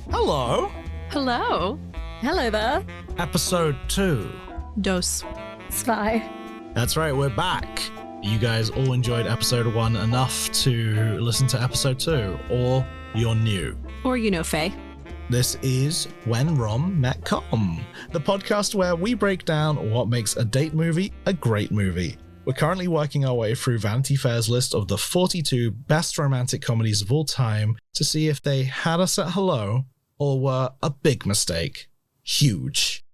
Hello. Hello. Hello there. Episode 2. Dos. Spy. That's right, we're back. You guys all enjoyed episode 1 enough to listen to episode 2, or you're new. Or you know Faye. This is When Rom Met Com, the podcast where we break down what makes a date movie a great movie. We're currently working our way through Vanity Fair's list of the 42 best romantic comedies of all time to see if they had us at hello or were a big mistake. Huge.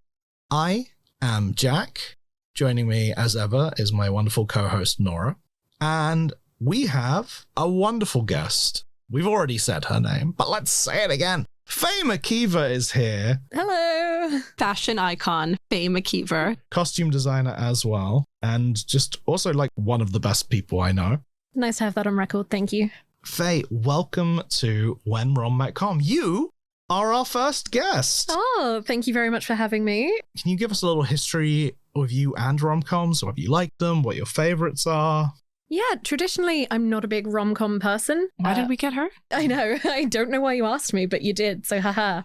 I am Jack. Joining me as ever is my wonderful co-host Nora. And we have a wonderful guest. We've already said her name, but let's say it again. Faye McKeever is here. Hello. Fashion icon, Faye McKeever. Costume designer as well. And just also like one of the best people I know. Nice to have that on record. Thank you. Faye, welcome to When Rom Met Com. You are our first guest. Oh, thank you very much for having me. Can you give us a little history of you and rom-coms? Have you liked them? What your favorites are? Yeah, traditionally, I'm not a big rom-com person. Why did we get her? I know. I don't know why you asked me, but you did, so haha.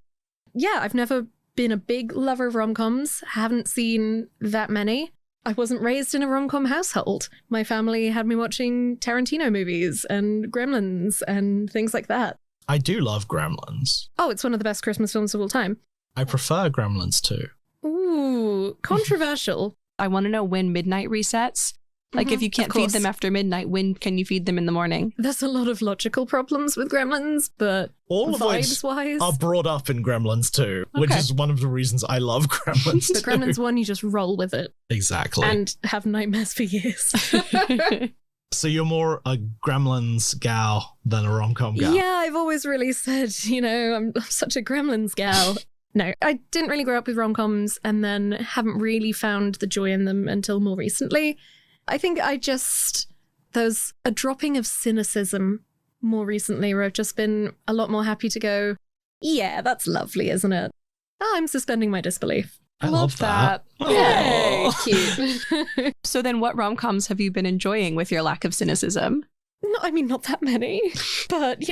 Yeah, I've never been a big lover of rom-coms. Haven't seen that many. I wasn't raised in a rom-com household. My family had me watching Tarantino movies and Gremlins and things like that. I do love Gremlins. Oh, it's one of the best Christmas films of all time. I prefer Gremlins too. Ooh, controversial. I want to know when midnight resets. Like, if you can't feed them after midnight, when can you feed them in the morning? There's a lot of logical problems with Gremlins, but all of which vibes-wise are brought up in Gremlins 2, which Okay. is one of the reasons I love Gremlins 2. the Gremlins 1, you just roll with it Exactly. and have nightmares for years. So you're more a Gremlins gal than a rom-com gal? Yeah, I've always really said, I'm such a Gremlins gal. No, I didn't really grow up with rom-coms and then haven't really found the joy in them until more recently. I think there's a dropping of cynicism more recently where I've just been a lot more happy to go, yeah, that's lovely, isn't it? Oh, I'm suspending my disbelief. I love that. Yay, Aw. cute. So then what rom-coms have you been enjoying with your lack of cynicism? No, I mean, not that many, but,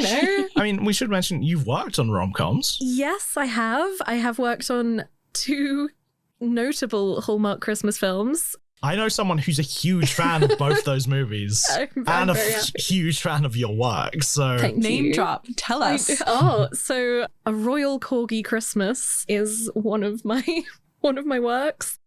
I mean, we should mention you've worked on rom-coms. Yes, I have. I have worked on 2 notable Hallmark Christmas films. I know someone who's a huge fan of both those movies I'm and a very happy. huge fan of your work. So Thank Name you. drop. Tell us. So A Royal Corgi Christmas is one of my works.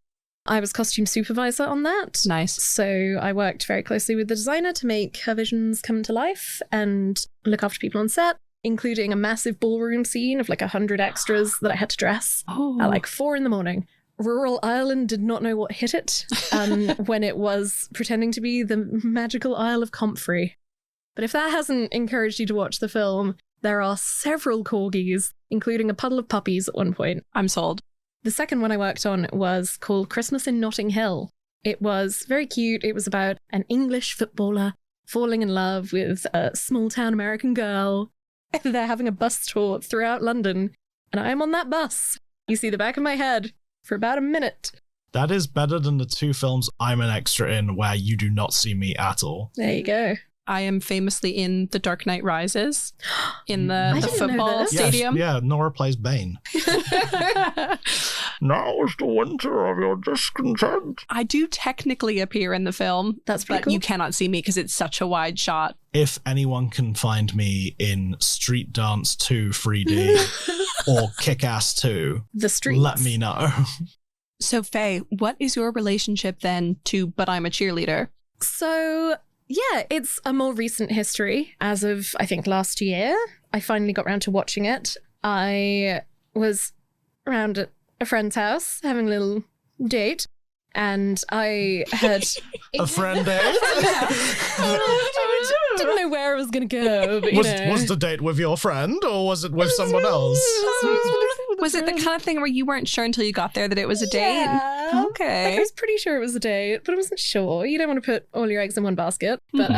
I was costume supervisor on that. Nice. So I worked very closely with the designer to make her visions come to life and look after people on set, including a massive ballroom scene of like 100 extras that I had to dress Oh. at like 4 a.m. Rural Ireland did not know what hit it when it was pretending to be the magical Isle of Comfrey. But if that hasn't encouraged you to watch the film, there are several corgis, including a puddle of puppies at one point. I'm sold. The second one I worked on was called Christmas in Notting Hill. It was very cute. It was about an English footballer falling in love with a small-town American girl. They're having a bus tour throughout London, and I'm on that bus. You see the back of my head for about a minute. that is better than the 2 films I'm an extra in where you do not see me at all. There you go. I am famously in The Dark Knight Rises in I the didn't know football this. stadium. Yes, yeah, Nora plays Bane. Now is the winter of your discontent. I do technically appear in the film, That's pretty but cool. you cannot see me because it's such a wide shot. If anyone can find me in Street Dance 2 3D or Kick-Ass 2, The streets. let me know. So Faye, what is your relationship then to But I'm a Cheerleader? So, yeah, it's a more recent history. As of, I think, last year, I finally got around to watching it. I was around at a friend's house having a little date, and I had... A friend date? I didn't know where I was going to go, but, Was the date with your friend or was it with someone else? Was it the kind of thing where you weren't sure until you got there that it was a date? Yeah. Like, I Okay. was pretty sure it was a date, but I wasn't sure. You don't want to put all your eggs in one basket. But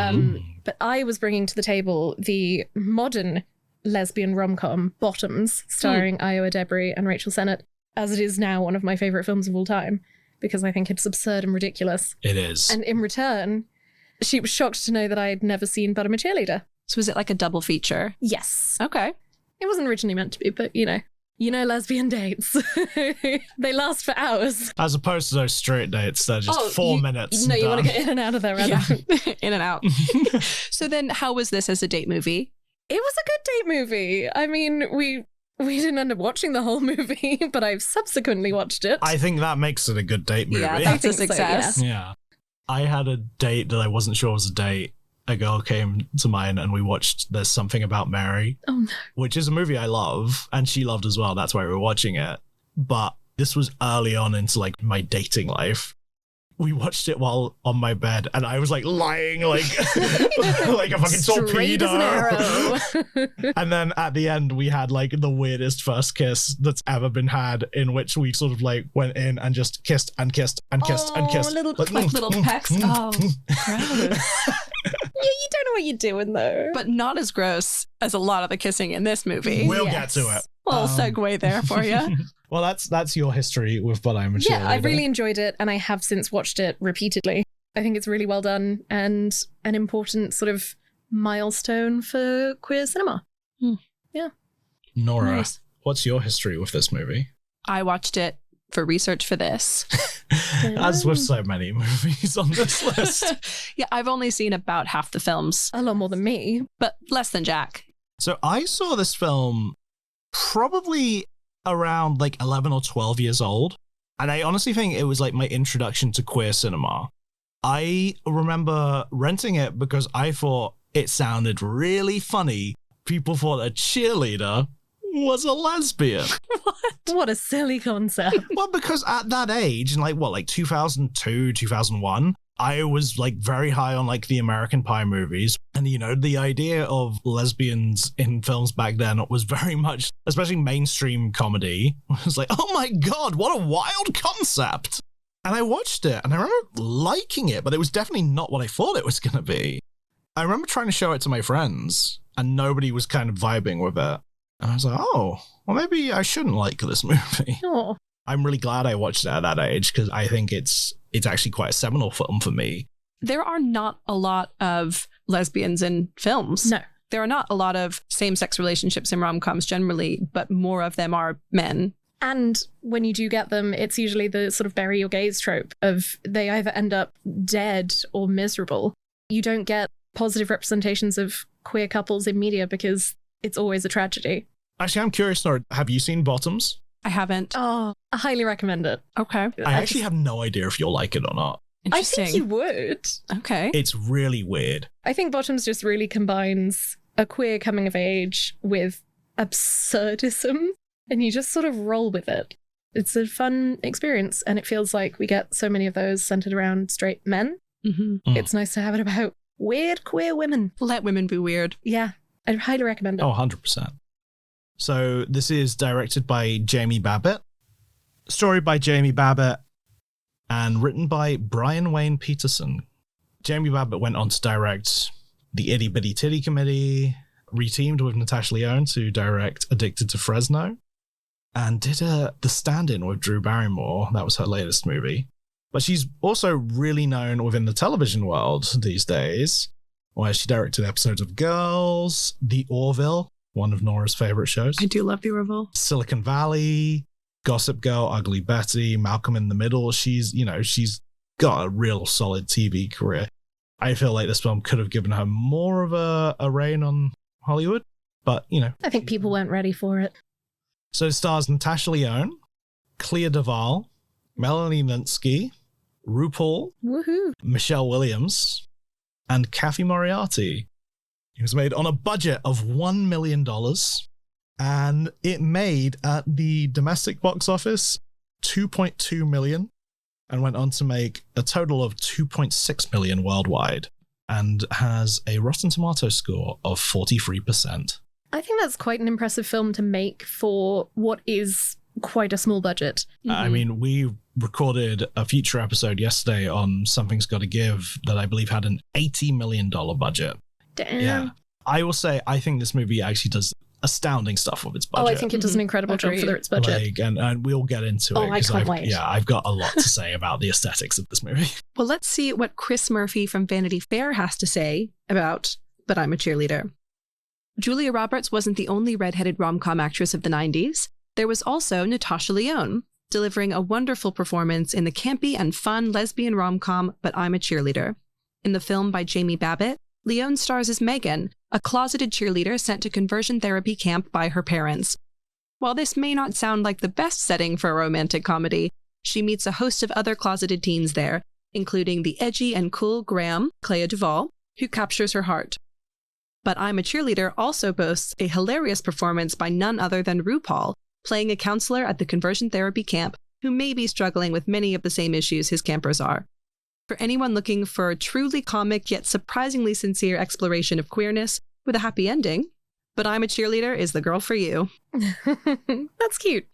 but I was bringing to the table the modern lesbian rom-com Bottoms, starring Edebiri and Rachel Sennott, as it is now one of my favourite films of all time, because I think it's absurd and ridiculous. It is. And in return, she was shocked to know that I had never seen But I'm a Cheerleader. So was it like a double feature? Yes. Okay. It wasn't originally meant to be, but lesbian dates. They last for hours. As opposed to those straight dates, they're just 4 minutes. No, you want to get in and out of there. Yeah. In and out. So then how was this as a date movie? It was a good date movie. I mean, we didn't end up watching the whole movie, but I've subsequently watched it. I think that makes it a good date movie. Yeah, that's a success. So, yeah. I had a date that I wasn't sure was a date. A girl came to mine and we watched There's Something About Mary, which is a movie I love, and she loved as well. That's why we were watching it. But this was early on into like my dating life. We watched it while on my bed, and I was like lying like like a fucking Straight torpedo. as an arrow. And then at the end, we had like the weirdest first kiss that's ever been had, in which we sort of like went in and just kissed and kissed and kissed and kissed. Like little pecks. Oh, gross. Yeah, you don't know what you're doing though. But not as gross as a lot of the kissing in this movie. We'll get to it. Little segue there for you. Well, that's your history with But I'm a Cheerleader. Yeah, I really enjoyed it, and I have since watched it repeatedly. I think it's really well done and an important sort of milestone for queer cinema. Yeah. Nora, Nice. What's your history with this movie? I watched it for research for this. As with so many movies on this list. Yeah, I've only seen about half the films, A lot more than me. but less than Jack. So I saw this film probably around like 11 or 12 years old. And I honestly think it was like my introduction to queer cinema. I remember renting it because I thought it sounded really funny. People thought a cheerleader was a lesbian. What a silly concept. Well, because at that age, in like 2002, 2001, I was like very high on like the American Pie movies. And, the idea of lesbians in films back then was very much, especially mainstream comedy, was like, oh my God, what a wild concept. And I watched it and I remember liking it, but it was definitely not what I thought it was going to be. I remember trying to show it to my friends and nobody was kind of vibing with it. And I was like, oh, well, maybe I shouldn't like this movie. Oh. I'm really glad I watched it at that age because I think it's actually quite a seminal film for me. There are not a lot of lesbians in films. No. There are not a lot of same-sex relationships in rom-coms generally, but more of them are men. And when you do get them, it's usually the sort of bury your gays trope of they either end up dead or miserable. You don't get positive representations of queer couples in media because it's always a tragedy. Actually, I'm curious, Nora, have you seen Bottoms? I haven't. Oh, I highly recommend it. Okay. I actually have no idea if you'll like it or not. I Interesting. think you would. Okay. It's really weird. I think Bottoms just really combines a queer coming of age with absurdism, and you just sort of roll with it. It's a fun experience, and it feels like we get so many of those centered around straight men. Mm-hmm. It's nice to have it about weird queer women. Let women be weird. Yeah, I'd highly recommend it. Oh, 100%. So this is directed by Jamie Babbitt, story by Jamie Babbitt, and written by Brian Wayne Peterson. Jamie Babbitt went on to direct The Itty Bitty Titty Committee, reteamed with Natasha Lyonne to direct Addicted to Fresno, and did The Stand-In with Drew Barrymore. That was her latest movie. But she's also really known within the television world these days, where she directed episodes of Girls, The Orville, one of Nora's favorite shows, I do love the Orville. Silicon Valley, Gossip Girl, Ugly Betty, Malcolm in the Middle. She's got a real solid TV career. I feel like this film could have given her more of a reign on Hollywood, but, I think people weren't ready for it. So it stars Natasha Lyonne, Clea Duvall, Melanie Linsky, RuPaul, Woohoo. Michelle Williams, and Kathy Moriarty. It was made on a budget of $1 million, and it made at the domestic box office $2.2 million, and went on to make a total of $2.6 million worldwide, and has a Rotten Tomatoes score of 43%. I think that's quite an impressive film to make for what is quite a small budget. I mean, we recorded a feature episode yesterday on Something's Gotta Give that I believe had an $80 million budget. Damn. Yeah. I will say, I think this movie actually does astounding stuff with its budget. Oh, I think it does an incredible job for its budget. And we'll get into it. Oh, I can't wait. Yeah, I've got a lot to say about the aesthetics of this movie. Well, let's see what Chris Murphy from Vanity Fair has to say about But I'm a Cheerleader. Julia Roberts wasn't the only redheaded rom-com actress of the 90s. There was also Natasha Lyonne, delivering a wonderful performance in the campy and fun lesbian rom-com But I'm a Cheerleader. In the film by Jamie Babbitt, Lyonne stars as Megan, a closeted cheerleader sent to conversion therapy camp by her parents. While this may not sound like the best setting for a romantic comedy, she meets a host of other closeted teens there, including the edgy and cool Graham, Clea Duvall, who captures her heart. But I'm a Cheerleader also boasts a hilarious performance by none other than RuPaul, playing a counselor at the conversion therapy camp who may be struggling with many of the same issues his campers are. For anyone looking for a truly comic yet surprisingly sincere exploration of queerness with a happy ending, But I'm a Cheerleader is the girl for you. That's cute.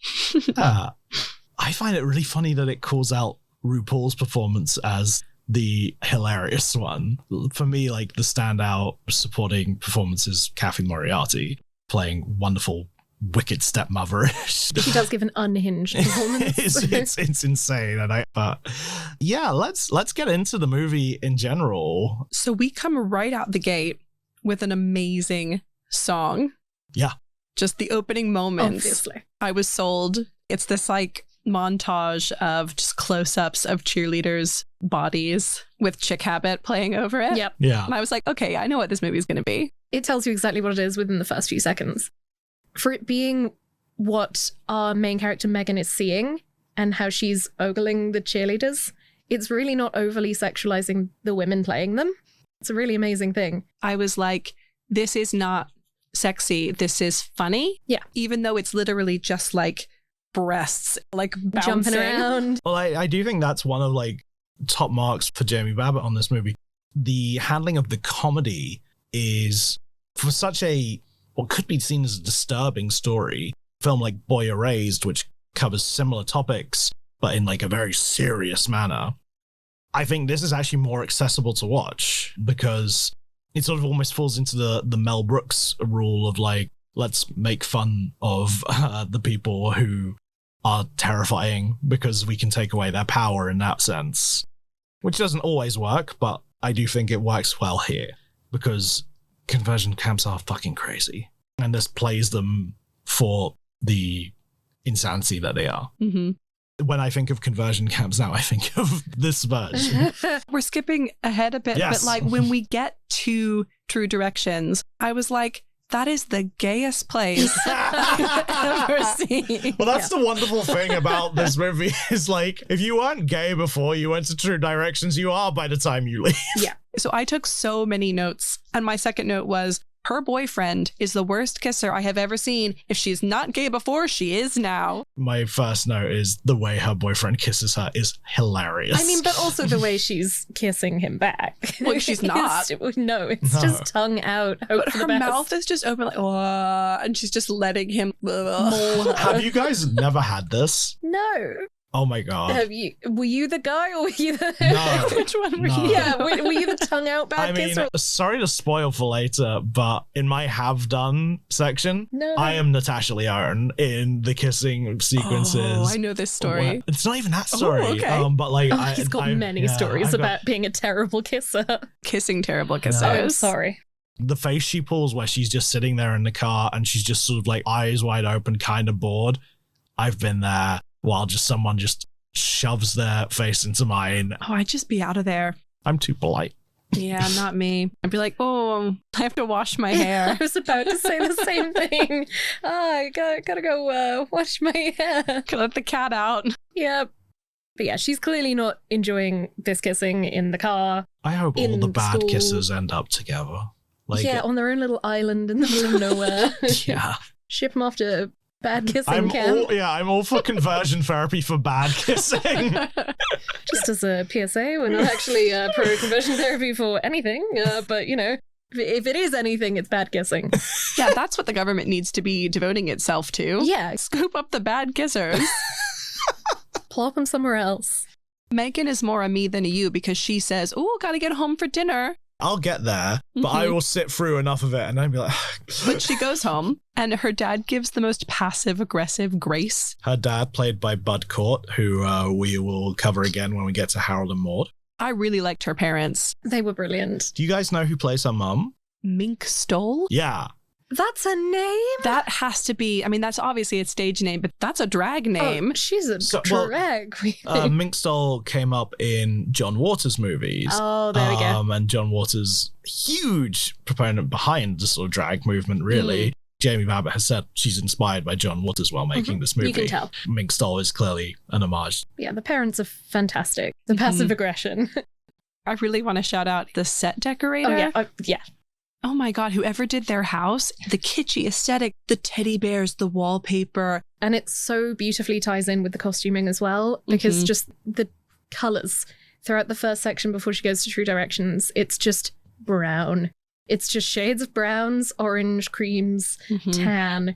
I find it really funny that it calls out RuPaul's performance as the hilarious one. For me, like, the standout supporting performance is Kathy Moriarty playing wonderful, wicked stepmother-ish. She does give an unhinged performance. it's insane. And yeah, let's get into the movie in general. So we come right out the gate with an amazing song. Yeah. Just the opening moments. Obviously. I was sold. It's this like montage of just close-ups of cheerleaders' bodies with Chick Habit playing over it. Yep. Yeah. And I was like, okay, I know what this movie's going to be. It tells you exactly what it is within the first few seconds. For it being what our main character Megan is seeing and how she's ogling the cheerleaders, it's really not overly sexualizing the women playing them. It's a really amazing thing. I was like, this is not sexy. This is funny. Yeah. Even though it's literally just like breasts, like bouncing Jumping around. Well, I do think that's one of like top marks for Jamie Babbitt on this movie. The handling of the comedy is for such a what could be seen as a disturbing story. A film like Boy Erased, which covers similar topics, but in like a very serious manner. I think this is actually more accessible to watch because it sort of almost falls into the Mel Brooks rule of like, let's make fun of the people who are terrifying because we can take away their power in that sense, which doesn't always work, but I do think it works well here because conversion camps are fucking crazy. And this plays them for the insanity that they are. Mm-hmm. When I think of conversion camps now, I think of this version. We're skipping ahead a bit, Yes. but like when we get to True Directions, I was like, that is the gayest place I've ever seen. Well, that's the wonderful thing about this movie is like, if you weren't gay before you went to True Directions, you are by the time you leave. Yeah. So I took so many notes. And my second note was, her boyfriend is the worst kisser I have ever seen. If she's not gay before, she is now. My first note is the way her boyfriend kisses her is hilarious. I mean, but also the way she's kissing him back. Well, she's not. No, it's No. just tongue out. Hope But for her the best. mouth is just open like, and she's just letting him Maul her. Have you guys never had this? No. Oh my God. Were you the guy or were you the... No. Which one were No. you? Yeah, were you the tongue out bad I mean, kisser? sorry to spoil for later, but in my have done section, No. I am Natasha Lyonne in the kissing sequences. Oh, I know this story. Where- It's not even that story. okay. But like, Oh, he's got many stories I've got- about being a terrible kisser. Kissing terrible Oh, kissers. I'm sorry. the face she pulls where she's just sitting there in the car and she's just sort of like eyes wide open, kind of bored. I've been there while just someone just shoves their face into mine. Oh, I'd just be out of there. I'm too polite. Yeah, not me. I'd be like, oh, I have to wash my I hair. was about to say the same thing. I gotta go wash my hair. Can let the cat out. Yep. But yeah, she's clearly not enjoying this kissing in the car. I hope all In the bad school. kissers end up together. Like, yeah, on their own little island in the middle of nowhere. yeah. Ship them off to bad kissing camp. I'm all for conversion therapy for bad kissing. Just as a PSA, we're not actually pro-conversion therapy for anything, but, you know, if it is anything, it's bad kissing. Yeah, that's what the government needs to be devoting itself to. Yeah, Scoop up the bad kissers. plop them somewhere else. Megan is more a me than a you because she says, oh, gotta get home for dinner. I'll get there, but I will sit through enough of it and then be like... But she goes home and her dad gives the most passive-aggressive grace. Her dad, played by Bud Cort, who we will cover again when we get to Harold and Maude. I really liked her parents. They were brilliant. Do you guys know who plays her mum? Mink Stoll? Yeah. That's a name? That has to be, I mean, that's obviously a stage name, but that's a drag name. Oh, she's a drag queen. Minx Doll came up in John Waters' movies. Oh, there we go. And John Waters, huge proponent behind the sort of drag movement, really. Jamie Babbitt has said she's inspired by John Waters while making this movie. You can tell. Minx Doll is clearly an homage. Yeah, the parents are fantastic. The passive aggression. I really want to shout out the set decorator. Oh, yeah. Oh my God, whoever did their house, the kitschy aesthetic, the teddy bears, the wallpaper. And it so beautifully ties in with the costuming as well, because just the colours throughout the first section before she goes to True Directions, it's just brown. It's just shades of browns, orange, creams, tan,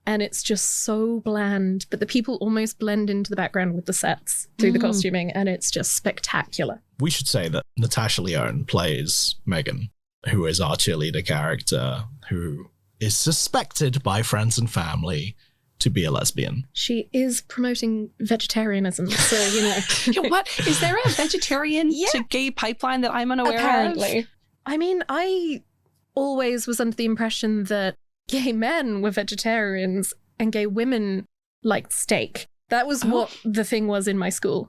and it's just so bland. But the people almost blend into the background with the sets through the costuming, and it's just spectacular. We should say that Natasha Lyonne plays Megan, who is our cheerleader character, who is suspected by friends and family to be a lesbian. She is promoting vegetarianism, so, Yeah, what? Is there a vegetarian to gay pipeline that I'm unaware apparently. of? I mean, I always was under the impression that gay men were vegetarians and gay women liked steak. That was what the thing was in my school.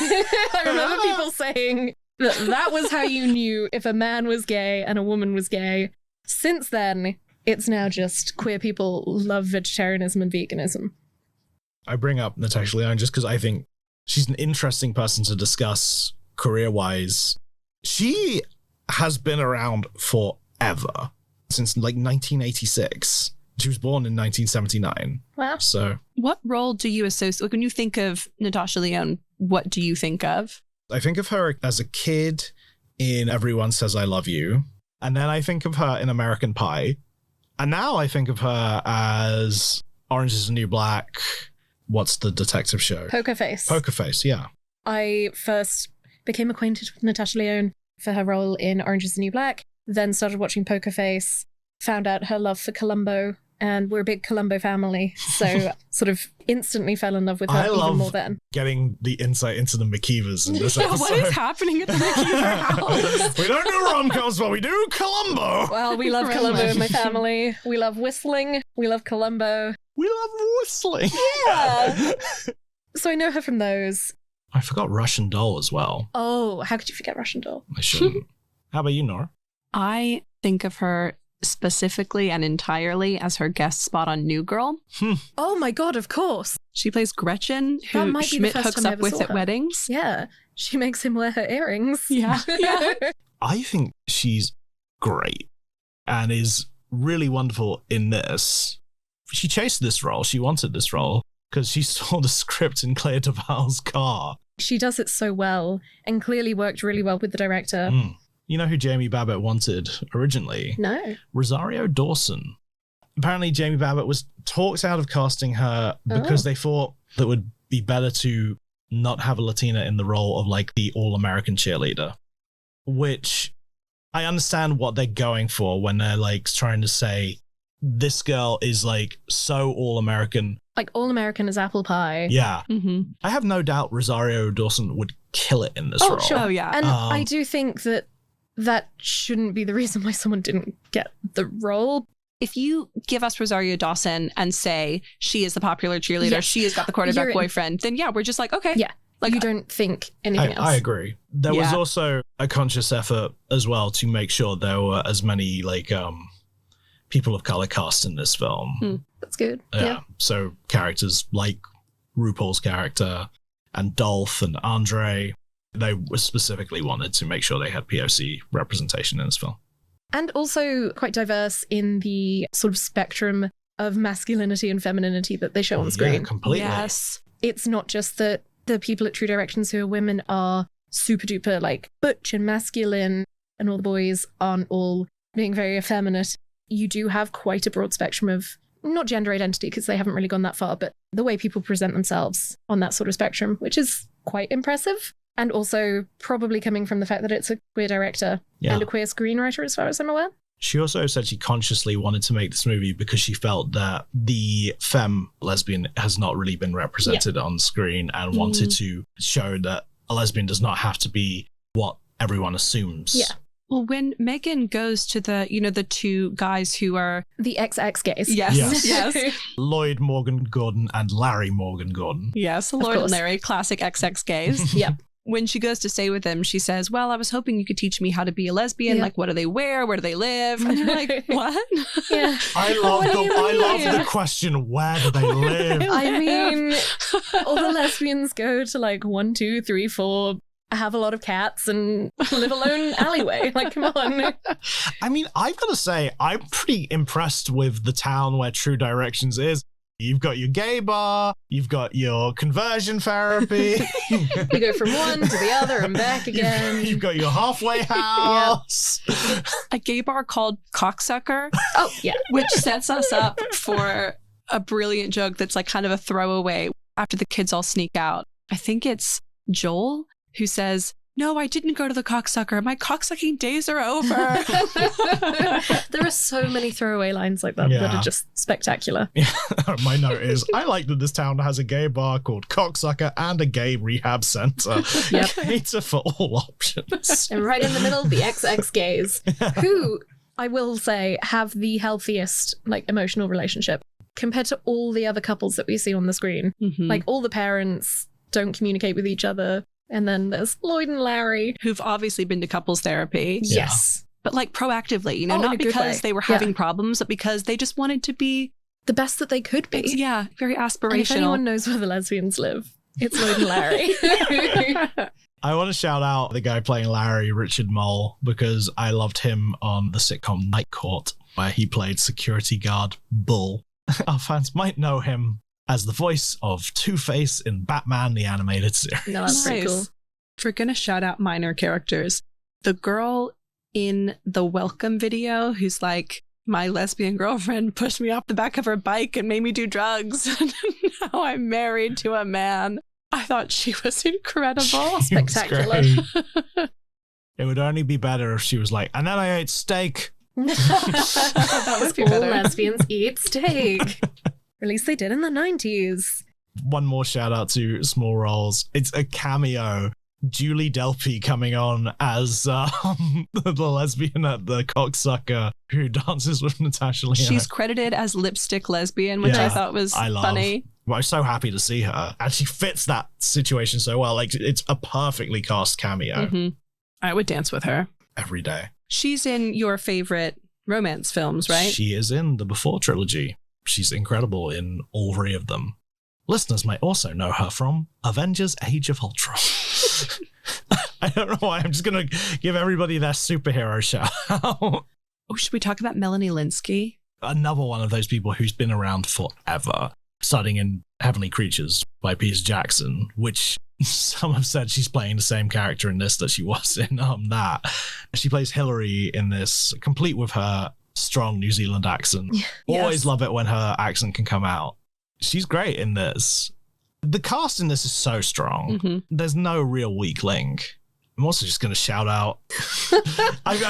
I remember people saying that was how you knew if a man was gay and a woman was gay. Since then, it's now just queer people love vegetarianism and veganism. I bring up Natasha Lyonne just because I think she's an interesting person to discuss career-wise. She has been around forever, since like 1986. She was born in 1979. Wow. So, What role do you associate, like when you think of Natasha Lyonne, what do you think of? I think of her as a kid in Everyone Says I Love You. And then I think of her in American Pie. And now I think of her as Orange is the New Black. What's the detective show? Poker Face. Poker Face, yeah. I first became acquainted with Natasha Lyonne for her role in Orange is the New Black, then started watching Poker Face, found out her love for Columbo, and we're a big Columbo family, so sort of instantly fell in love with her even more then. Getting the insight into the McKeevers in this episode. What is happening at the McKeever house? We don't do rom-coms, but we do Columbo. Well, we love Columbo in my family. We love whistling. We love Columbo. We love whistling. Yeah. So I know her from those. I forgot Russian Doll as well. Oh, how could you forget Russian Doll? I shouldn't. How about you, Nora? I think of her specifically and entirely as her guest spot on New Girl. Oh my God, of course. She plays Gretchen, That who might be the Schmidt first hooks time I up ever with saw at her. weddings. Yeah. She makes him wear her earrings. Yeah. I think she's great and is really wonderful in this. She chased this role. She wanted this role because she saw the script in Claire Duvall's car. She does it so well and clearly worked really well with the director. You know who Jamie Babbitt wanted originally? No. Rosario Dawson. Apparently, Jamie Babbitt was talked out of casting her because they thought that it would be better to not have a Latina in the role of like the all-American cheerleader, which I understand what they're going for when they're like trying to say this girl is like so all-American. Like all American as apple pie. Yeah. I have no doubt Rosario Dawson would kill it in this role. Sure. Oh, yeah. And I do think that shouldn't be the reason why someone didn't get the role. If you give us Rosario Dawson and say she is the popular cheerleader, Yes. she has got the quarterback You're in. boyfriend, then yeah, we're just like, okay. Yeah. Like, you don't think anything else. I agree. There was Yeah. also a conscious effort as well to make sure there were as many like people of color cast in this film. That's good. Yeah. So characters like RuPaul's character and Dolph and Andre, they were specifically wanted to make sure they had POC representation in this film. And also quite diverse in the sort of spectrum of masculinity and femininity that they show on screen. Yeah, completely. Yes. It's not just that the people at True Directions who are women are super duper like butch and masculine and all the boys aren't all being very effeminate. You do have quite a broad spectrum of not gender identity because they haven't really gone that far, but the way people present themselves on that sort of spectrum, which is quite impressive. And also probably coming from the fact that it's a queer director and a queer screenwriter, as far as I'm aware. She also said she consciously wanted to make this movie because she felt that the femme lesbian has not really been represented on screen and wanted to show that a lesbian does not have to be what everyone assumes Well, when Megan goes to the two guys who are... The XX gays. Yes. Lloyd Morgan Gordon and Larry Morgan Gordon. Yes, Lloyd and Larry, classic XX gays. Yep. When she goes to stay with him, she says, well, I was hoping you could teach me how to be a lesbian. Like, what do they wear? Where do they live? And you're like, what? Yeah. I love the question, where do they live? I mean, all the lesbians go to like 1, 2, 3, 4, have a lot of cats and live alone alleyway. Like, come on. I mean, I've got to say, I'm pretty impressed with the town where True Directions is. You've got your gay bar, you've got your conversion therapy. You go from one to the other and back again. You've got your halfway house. Yep. A gay bar called Cocksucker. Oh, yeah. Which sets us up for a brilliant joke that's like kind of a throwaway after the kids all sneak out. I think it's Joel who says, no, I didn't go to the cocksucker. My cocksucking days are over. There are so many throwaway lines like that that are just spectacular. Yeah. My note is, I like that this town has a gay bar called Cocksucker and a gay rehab centre. Yep. Cater for all options. And right in the middle, the XX gays, who, I will say, have the healthiest like emotional relationship compared to all the other couples that we see on the screen. Mm-hmm. Like, all the parents don't communicate with each other. And then there's Lloyd and Larry, who've obviously been to couples therapy. Yeah. Yes. But like proactively, not in a good because way. they were having problems, but because they just wanted to be the best that they could be. Yeah, very aspirational. And if anyone knows where the lesbians live, it's Lloyd and Larry. I want to shout out the guy playing Larry, Richard Mole, because I loved him on the sitcom Night Court, where he played security guard Bull. Our fans might know him as the voice of Two-Face in Batman the Animated Series. No, that's pretty cool. If we're going to shout out minor characters, the girl in the welcome video who's like, my lesbian girlfriend pushed me off the back of her bike and made me do drugs. Now I'm married to a man. I thought she was incredible. Spectacular. It would only be better if she was like, and then I ate steak. That would be All better. lesbians eat steak. At least they did in the 90s. One more shout out to Small Roles. It's a cameo. Julie Delpy coming on as the lesbian at the Cocksucker who dances with Natasha Lyonne. She's credited as lipstick lesbian, which I thought was funny. Well, I'm so happy to see her. And she fits that situation so well. Like, it's a perfectly cast cameo. Mm-hmm. I would dance with her. Every day. She's in your favorite romance films, right? She is in the Before trilogy. She's incredible in all three of them. Listeners might also know her from Avengers Age of Ultron. I don't know why. I'm just going to give everybody their superhero shout out. Oh, should we talk about Melanie Linsky? Another one of those people who's been around forever, starting in Heavenly Creatures by Peter Jackson, which some have said she's playing the same character in this that she was in that. She plays Hillary in this, complete with her strong New Zealand accent. Yes. Always love it when her accent can come out. She's great in this. The cast in this is so strong. Mm-hmm. There's no real weak link. I'm also just going to shout out.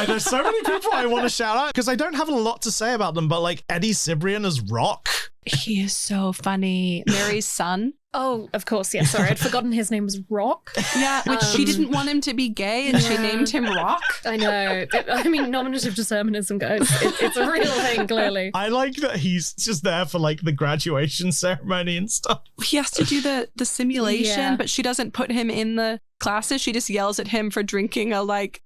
There's so many people I want to shout out because I don't have a lot to say about them, but like Eddie Cibrian as Rock. He is so funny. Mary's son. Oh, of course. Yeah, sorry. I'd forgotten his name was Rock. Yeah, which she didn't want him to be gay and she named him Rock. I know. I mean, nominative determinism, guys. It's a real thing, clearly. I like that he's just there for like the graduation ceremony and stuff. He has to do the simulation, Yeah. but she doesn't put him in the classes. She just yells at him for drinking a Chug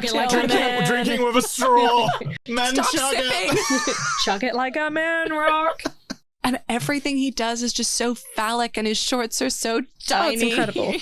it like a man. Drinking with a straw. Men Stop chug sipping. it. Chug it like a man, Rock. And everything he does is just so phallic and his shorts are so tiny. it's incredible.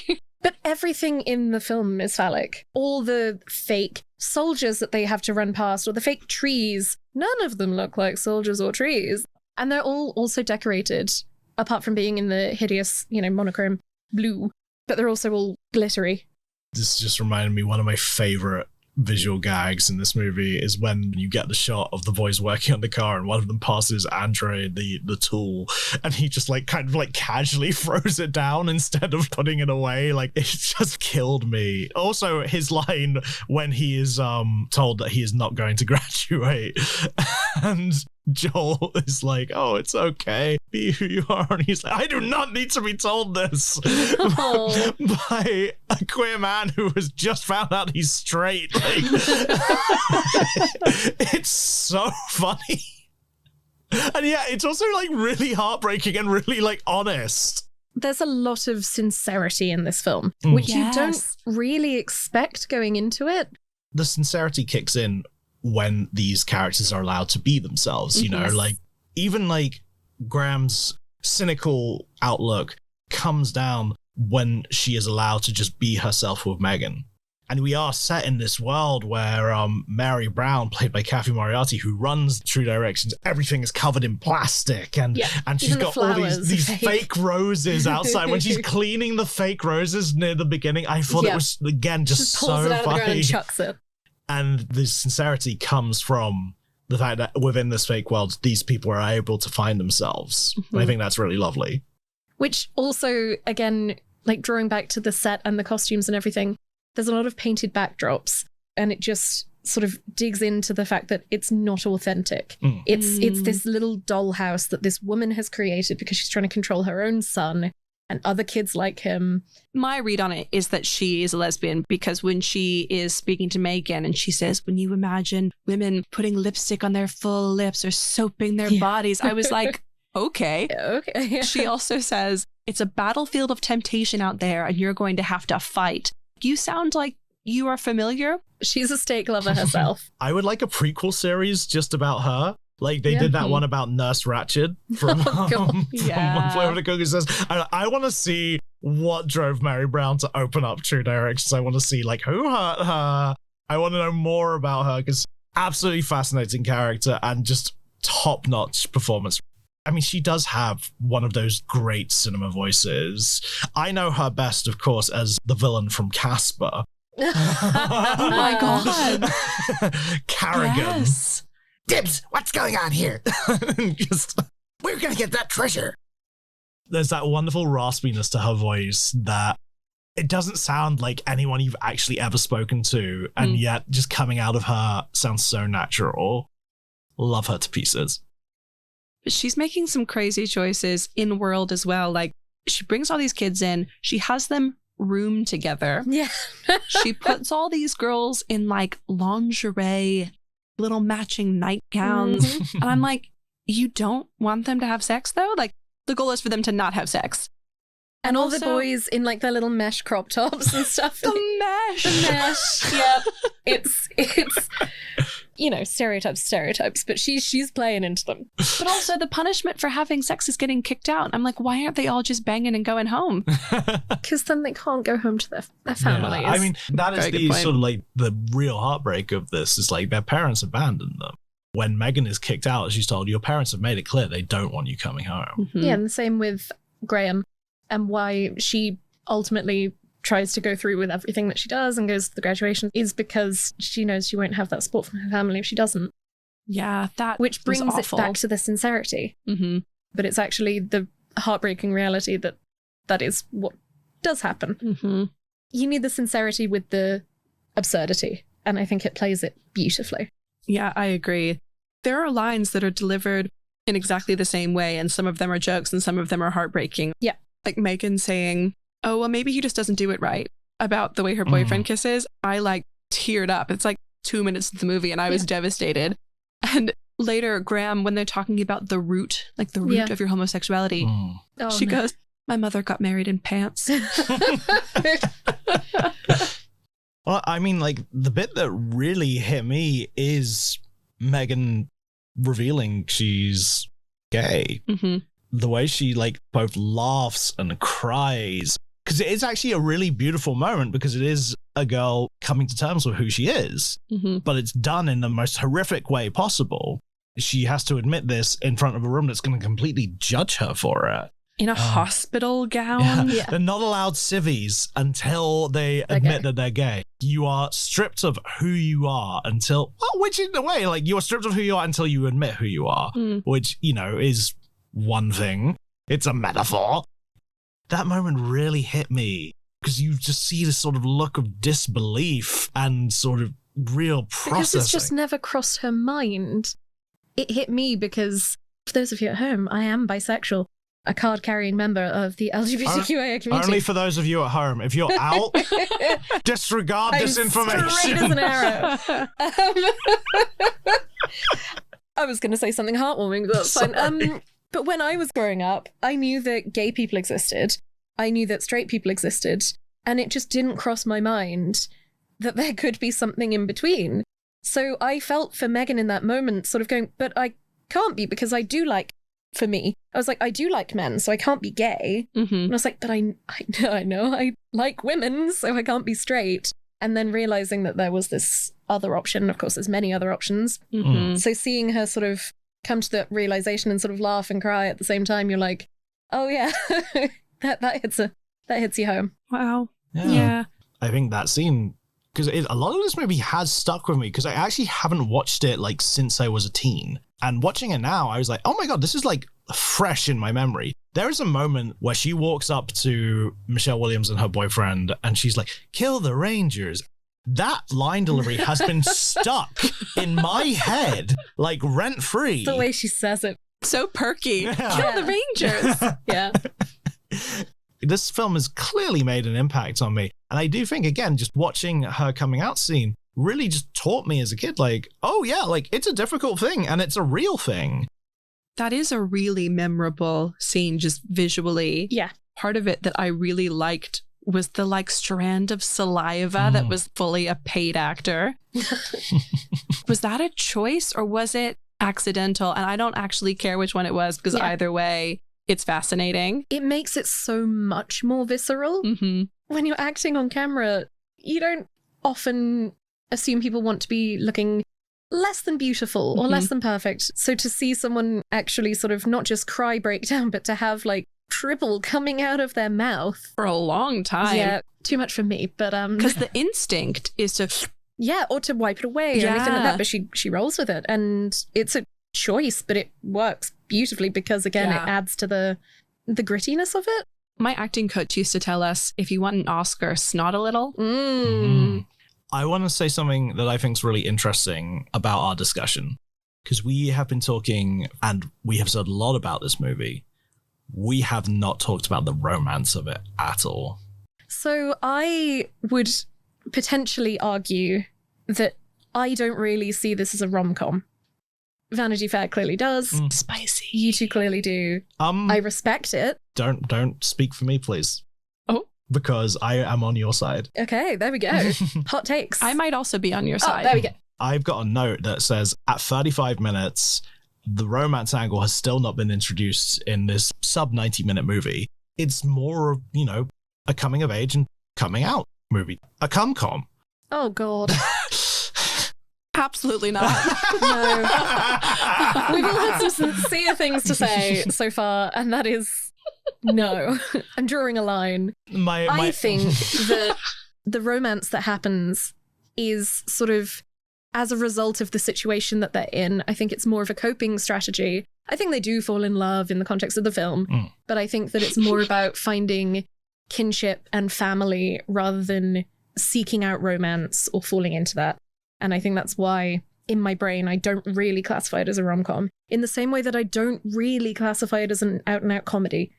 But everything in the film is phallic. All the fake soldiers that they have to run past, or the fake trees, none of them look like soldiers or trees. And they're all also decorated, apart from being in the hideous, monochrome blue. But they're also all glittery. This just reminded me, one of my favorite visual gags in this movie is when you get the shot of the boys working on the car and one of them passes Andre the tool and he just like kind of like casually throws it down instead of putting it away. Like, it just killed me. Also, his line when he is told that he is not going to graduate and Joel is like, oh, it's okay, be who you are. And he's like, I do not need to be told this by a queer man who has just found out he's straight. Like, it's so funny. And yeah, it's also like really heartbreaking and really like honest. There's a lot of sincerity in this film, which you don't really expect going into it. The sincerity kicks in when these characters are allowed to be themselves, you know, like even like Graham's cynical outlook comes down when she is allowed to just be herself with Megan. And we are set in this world where Mary Brown, played by Kathy Moriarty, who runs True Directions, everything is covered in plastic, and she's got all these fake roses outside. When she's cleaning the fake roses near the beginning, I thought it was, again, just so funny. Pulls it out of the ground and chucks it. And the sincerity comes from the fact that within this fake world, these people are able to find themselves. And I think that's really lovely. Which also, again, like drawing back to the set and the costumes and everything, there's a lot of painted backdrops, and it just sort of digs into the fact that it's not authentic. It's this little dollhouse that this woman has created because she's trying to control her own son and other kids like him. My read on it is that she is a lesbian because when she is speaking to Megan and she says, when you imagine women putting lipstick on their full lips or soaping their bodies, I was like, okay. Okay. She also says, it's a battlefield of temptation out there and you're going to have to fight. You sound like you are familiar. She's a steak lover herself. I would like a prequel series just about her. Like they did that one about Nurse Ratched from One Flew Over the Cuckoo's Nest. I want to see what drove Mary Brown to open up True Directions. I want to see like who hurt her. I want to know more about her because absolutely fascinating character and just top-notch performance. I mean, she does have one of those great cinema voices. I know her best, of course, as the villain from Casper. Oh my God. Carrigan. Yes. Dibs, what's going on here? We're going to get that treasure. There's that wonderful raspiness to her voice that it doesn't sound like anyone you've actually ever spoken to, and yet just coming out of her sounds so natural. Love her to pieces. But she's making some crazy choices in world as well. Like, she brings all these kids in. She has them room together. Yeah. She puts all these girls in, like, lingerie, little matching nightgowns. And I'm like, you don't want them to have sex, though? Like, the goal is for them to not have sex. And all the boys in, like, their little mesh crop tops and stuff. The mesh. The mesh. Yep. It's you know, stereotypes, but she's playing into them. But also the punishment for having sex is getting kicked out. I'm like, why aren't they all just banging and going home? Because then they can't go home to their families. Yeah, I mean, that is the sort of like the real heartbreak of this is like their parents abandoned them. When Megan is kicked out, she's told, your parents have made it clear they don't want you coming home. Yeah, and the same with Graham, and why she ultimately tries to go through with everything that she does and goes to the graduation is because she knows she won't have that support from her family if she doesn't. Yeah, that which brings it back to the sincerity. But it's actually the heartbreaking reality that is what does happen. You need the sincerity with the absurdity, and I think it plays it beautifully. Yeah, I agree. There are lines that are delivered in exactly the same way, and some of them are jokes and some of them are heartbreaking. Yeah. Like Megan saying, oh, well, maybe he just doesn't do it right, about the way her boyfriend kisses. I like teared up. It's like 2 minutes of the movie and I was devastated. And later, Graham, when they're talking about the root, like the root of your homosexuality, she goes, my mother got married in pants. Well, I mean, like the bit that really hit me is Megan revealing she's gay. The way she like both laughs and cries, because it is actually a really beautiful moment because it is a girl coming to terms with who she is, but it's done in the most horrific way possible. She has to admit this in front of a room that's going to completely judge her for it. In a hospital gown? Yeah. They're not allowed civvies until they admit that they're gay. You are stripped of who you are until, well, which in a way, like you are stripped of who you are until you admit who you are, which, you know, is one thing. It's a metaphor. That moment really hit me because you just see this sort of look of disbelief and sort of real processing. Because it's just never crossed her mind. it hit me because, for those of you at home, I am bisexual, a card-carrying member of the LGBTQIA community. Only for those of you at home. If you're out, disregard this information. Straight as an arrow. I was going to say something heartwarming, but that's fine. But when I was growing up, I knew that gay people existed. I knew that straight people existed. And it just didn't cross my mind that there could be something in between. So I felt for Megan in that moment, sort of going, but I can't be, because I do like, for me, I was like, I do like men, so I can't be gay. Mm-hmm. And I was like, but I know I like women, so I can't be straight. And then realizing that there was this other option. Of course, there's many other options. Mm-hmm. So seeing her sort of come to that realization and sort of laugh and cry at the same time, you're like, oh yeah, that hits you home. Wow. Yeah. I think that scene, because a lot of this movie has stuck with me, because I actually haven't watched it like since I was a teen. And watching it now, I was like, oh my God, this is like fresh in my memory. There is a moment where she walks up to Michelle Williams and her boyfriend, and she's like, kill the Rangers. That line delivery has been stuck in my head, like rent-free. The way she says it. So perky. Yeah. Kill the Rangers. Yeah. This film has clearly made an impact on me. And I do think, again, just watching her coming out scene really just taught me as a kid, like, oh yeah, like it's a difficult thing and it's a real thing. That is a really memorable scene, just visually. Yeah. Part of it that I really liked was the like strand of saliva that was fully a paid actor. Was that a choice or was it accidental? And I don't actually care which one it was, because either way, it's fascinating. It makes it so much more visceral. Mm-hmm. When you're acting on camera, you don't often assume people want to be looking less than beautiful or less than perfect. So to see someone actually sort of not just cry breakdown, but to have like dribble coming out of their mouth For a long time. Yeah, too much for me. But Because the instinct is to... Yeah, or to wipe it away or anything like that. But she rolls with it. And it's a choice, but it works beautifully because, again, it adds to the grittiness of it. My acting coach used to tell us, if you want an Oscar, snot a little. I want to say something that I think is really interesting about our discussion, because we have been talking and we have said a lot about this movie. We have not talked about the romance of it at all. So I would potentially argue that I don't really see this as a rom-com. Vanity Fair clearly does. Spicy. You two clearly do. I respect it. Don't speak for me, please. Oh. Because I am on your side. Okay, there we go. Hot takes. I might also be on your side. Oh, there we go. I've got a note that says at 35 minutes, the romance angle has still not been introduced in this sub 90-minute movie. It's more of, a coming of age and coming out movie. A cum-com. Oh, God. Absolutely not. No. We've all had some sincere things to say so far, and that is no. I'm drawing a line. I think that the romance that happens is sort of as a result of the situation that they're in. I think it's more of a coping strategy. I think they do fall in love in the context of the film, but I think that it's more about finding kinship and family rather than seeking out romance or falling into that. And I think that's why, in my brain, I don't really classify it as a rom-com. In the same way that I don't really classify it as an out-and-out comedy.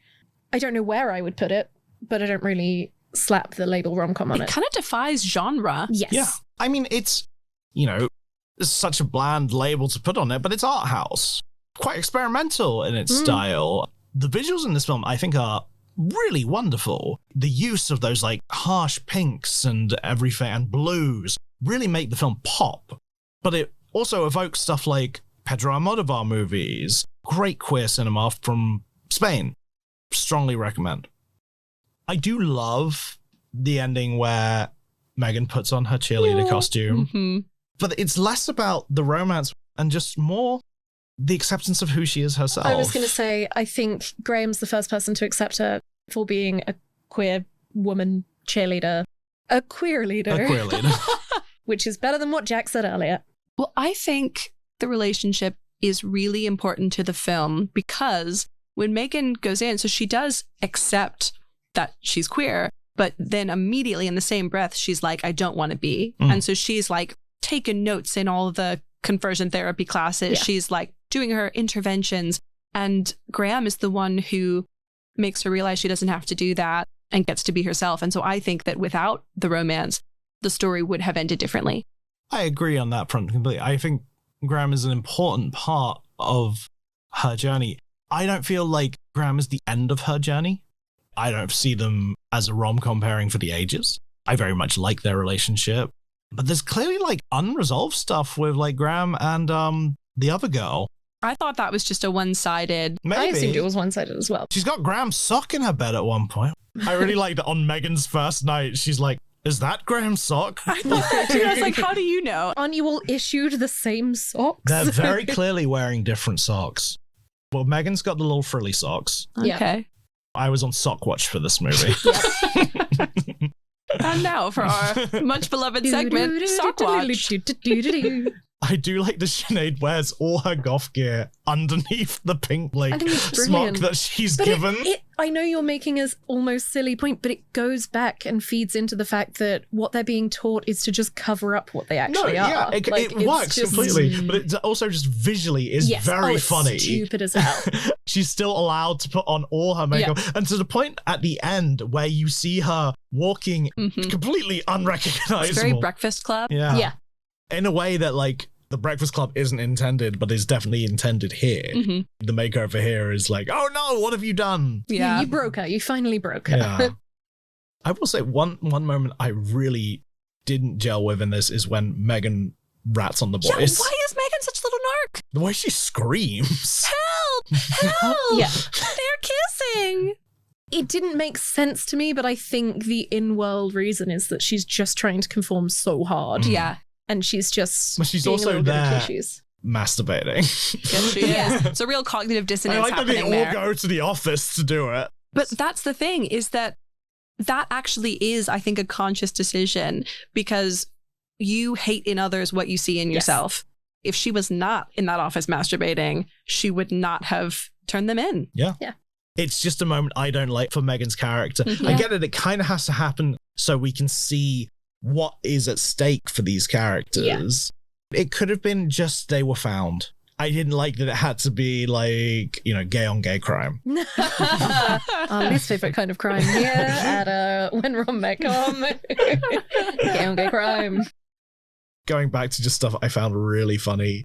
I don't know where I would put it, but I don't really slap the label rom-com on it. It kind of defies genre. Yes. Yeah. I mean, it's, it's such a bland label to put on it, but it's art house. Quite experimental in its style. The visuals in this film, I think, are really wonderful. The use of those, harsh pinks and everything, and blues, really make the film pop. But it also evokes stuff like Pedro Almodovar movies, great queer cinema from Spain. Strongly recommend. I do love the ending where Megan puts on her cheerleader costume, but it's less about the romance and just more the acceptance of who she is herself. I was going to say, I think Graham's the first person to accept her for being a queer woman cheerleader. A queer leader. A queer leader. Which is better than what Jack said earlier. Well, I think the relationship is really important to the film because when Megan goes in, so she does accept that she's queer, but then immediately in the same breath, she's like, I don't want to be. And so she's taken notes in all the conversion therapy classes. Yeah. She's doing her interventions. And Graham is the one who makes her realize she doesn't have to do that and gets to be herself. And so I think that without the romance, the story would have ended differently. I agree on that front completely. I think Graham is an important part of her journey. I don't feel like Graham is the end of her journey. I don't see them as a rom-com pairing for the ages. I very much like their relationship. But there's clearly like unresolved stuff with like Graham and the other girl. I thought that was just a one-sided. Maybe. I assumed it was one-sided as well. She's got Graham's sock in her bed at one point. I really like that on Megan's first night. She's like, is that Graham's sock? I thought that too. I was like, how do you know? Aren't you all issued the same socks? They're very clearly wearing different socks. Well, Megan's got the little frilly socks. Yeah. Okay. I was on sock watch for this movie. And now for our much beloved segment, Sock Watch. I do like the Sinead wears all her goth gear underneath the pink I think it's smock brilliant. that she's But given. I know you're making a almost silly point, but it goes back and feeds into the fact that what they're being taught is to just cover up what they actually are. Yeah, it it's works just- completely, but it also just visually is very it's funny. stupid as hell. She's still allowed to put on all her makeup, and to the point at the end where you see her walking completely unrecognizable. It's very Breakfast Club. Yeah. Yeah. In a way that like the Breakfast Club isn't intended, but is definitely intended here. The makeover here is like, oh no, what have you done? Yeah. You broke her. You finally broke her. Yeah. I will say one moment I really didn't gel with in this is when Megan rats on the Yeah, why boys. is Megan such a little narc? The way she screams. Help! Help! Yeah. They're kissing! It didn't make sense to me, but I think the in-world reason is that she's just trying to conform so hard. Yeah. And she's just But she's being also a little bit of there. tissues. Masturbating. Yes, she is. It's a real cognitive I dissonance like that they happening all there. go to the office to do it. But that's the thing, is that actually is, I think, a conscious decision, because you hate in others what you see in yourself. If she was not in that office masturbating, she would not have turned them in. Yeah. Yeah. It's just a moment I don't like for Megan's character. I Yeah. get it. It kind of has to happen so we can see what is at stake for these characters. It could have been just they were found. I didn't like that it had to be like, gay on gay crime. Our least favorite kind of crime here at When Rom Met Com. Gay on gay crime. Going back to just stuff I found really funny.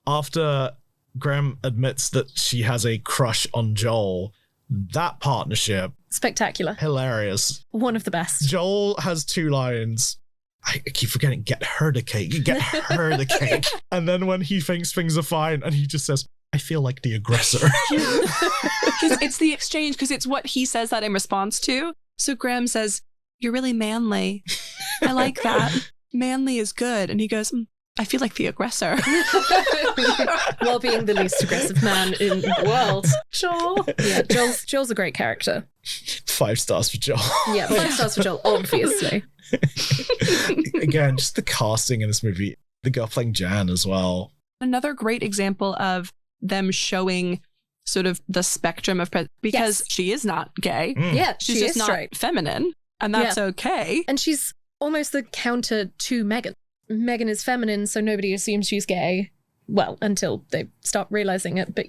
After Graham admits that she has a crush on Joel, that partnership, Spectacular. hilarious. One of the best. Joel has 2 lines. I keep forgetting, get her the cake, get her the cake. And then when he thinks things are fine, and he just says, I feel like the aggressor. It's the exchange, because it's what he says that in response to. So Graham says, you're really manly. I like that. Manly is good. And he goes, I feel like the aggressor. While being the least aggressive man in the world. Joel. Yeah, Joel's a great character. 5 stars for Joel. Yeah, 5 stars for Joel, obviously. Again, just the casting in this movie. The girl playing Jan as well. Another great example of them showing sort of the spectrum of because she is not gay. Yeah, She's she just is not straight. feminine, and that's okay. And she's almost the counter to Megan. Megan is feminine, so nobody assumes she's gay. Well, until they start realizing it, but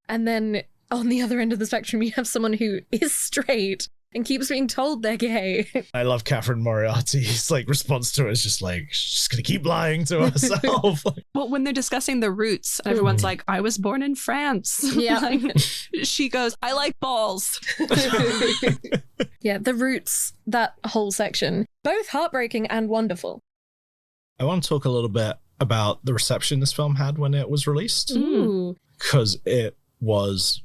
And then on the other end of the spectrum, you have someone who is straight and keeps being told they're gay. I love Catherine Moriarty's response to it is just she's just gonna keep lying to herself. Well, when they're discussing the roots, everyone's like, I was born in France. Yeah. She goes, I like balls. Yeah, the roots, that whole section, both heartbreaking and wonderful. I want to talk a little bit about the reception this film had when it was released, Ooh. because it was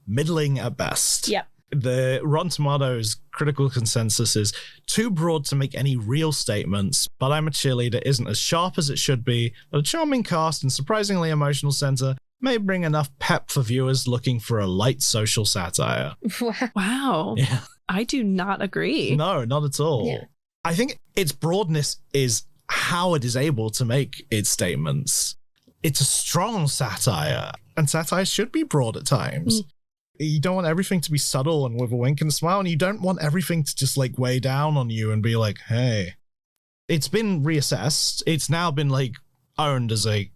middling at best. Yep. The Rotten Tomatoes critical consensus is too broad to make any real statements, but I'm a Cheerleader isn't as sharp as it should be, but a charming cast and surprisingly emotional center may bring enough pep for viewers looking for a light social satire. Wow. Yeah. I do not agree. No, not at all. Yeah. I think its broadness is how it is able to make its statements. It's a strong satire, and satire should be broad at times. You don't want everything to be subtle and with a wink and a smile, and you don't want everything to just weigh down on you and be like, hey. It's been reassessed. It's now been owned as a,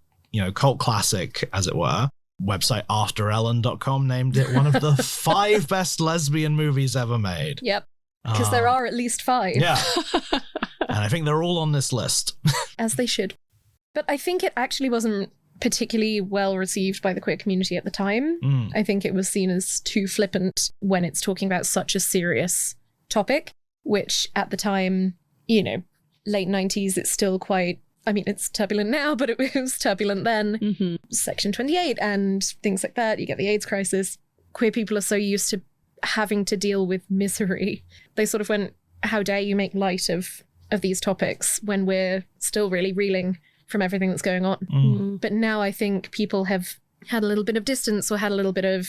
cult classic, as it were. website AfterEllen.com named it one of the 5 best lesbian movies ever made. Yep. Because there are at least 5. Yeah. And I think they're all on this list. As they should. But I think it actually wasn't particularly well received by the queer community at the time. I think it was seen as too flippant when it's talking about such a serious topic, which at the time, you know, late 90s, it's still quite, I mean, it's turbulent now, but it was turbulent then. Section 28 and things like that. You get the AIDS crisis. Queer people are so used to having to deal with misery. They sort of went, how dare you make light of these topics when we're still really reeling from everything that's going on. But now I think people have had a little bit of distance or had a little bit of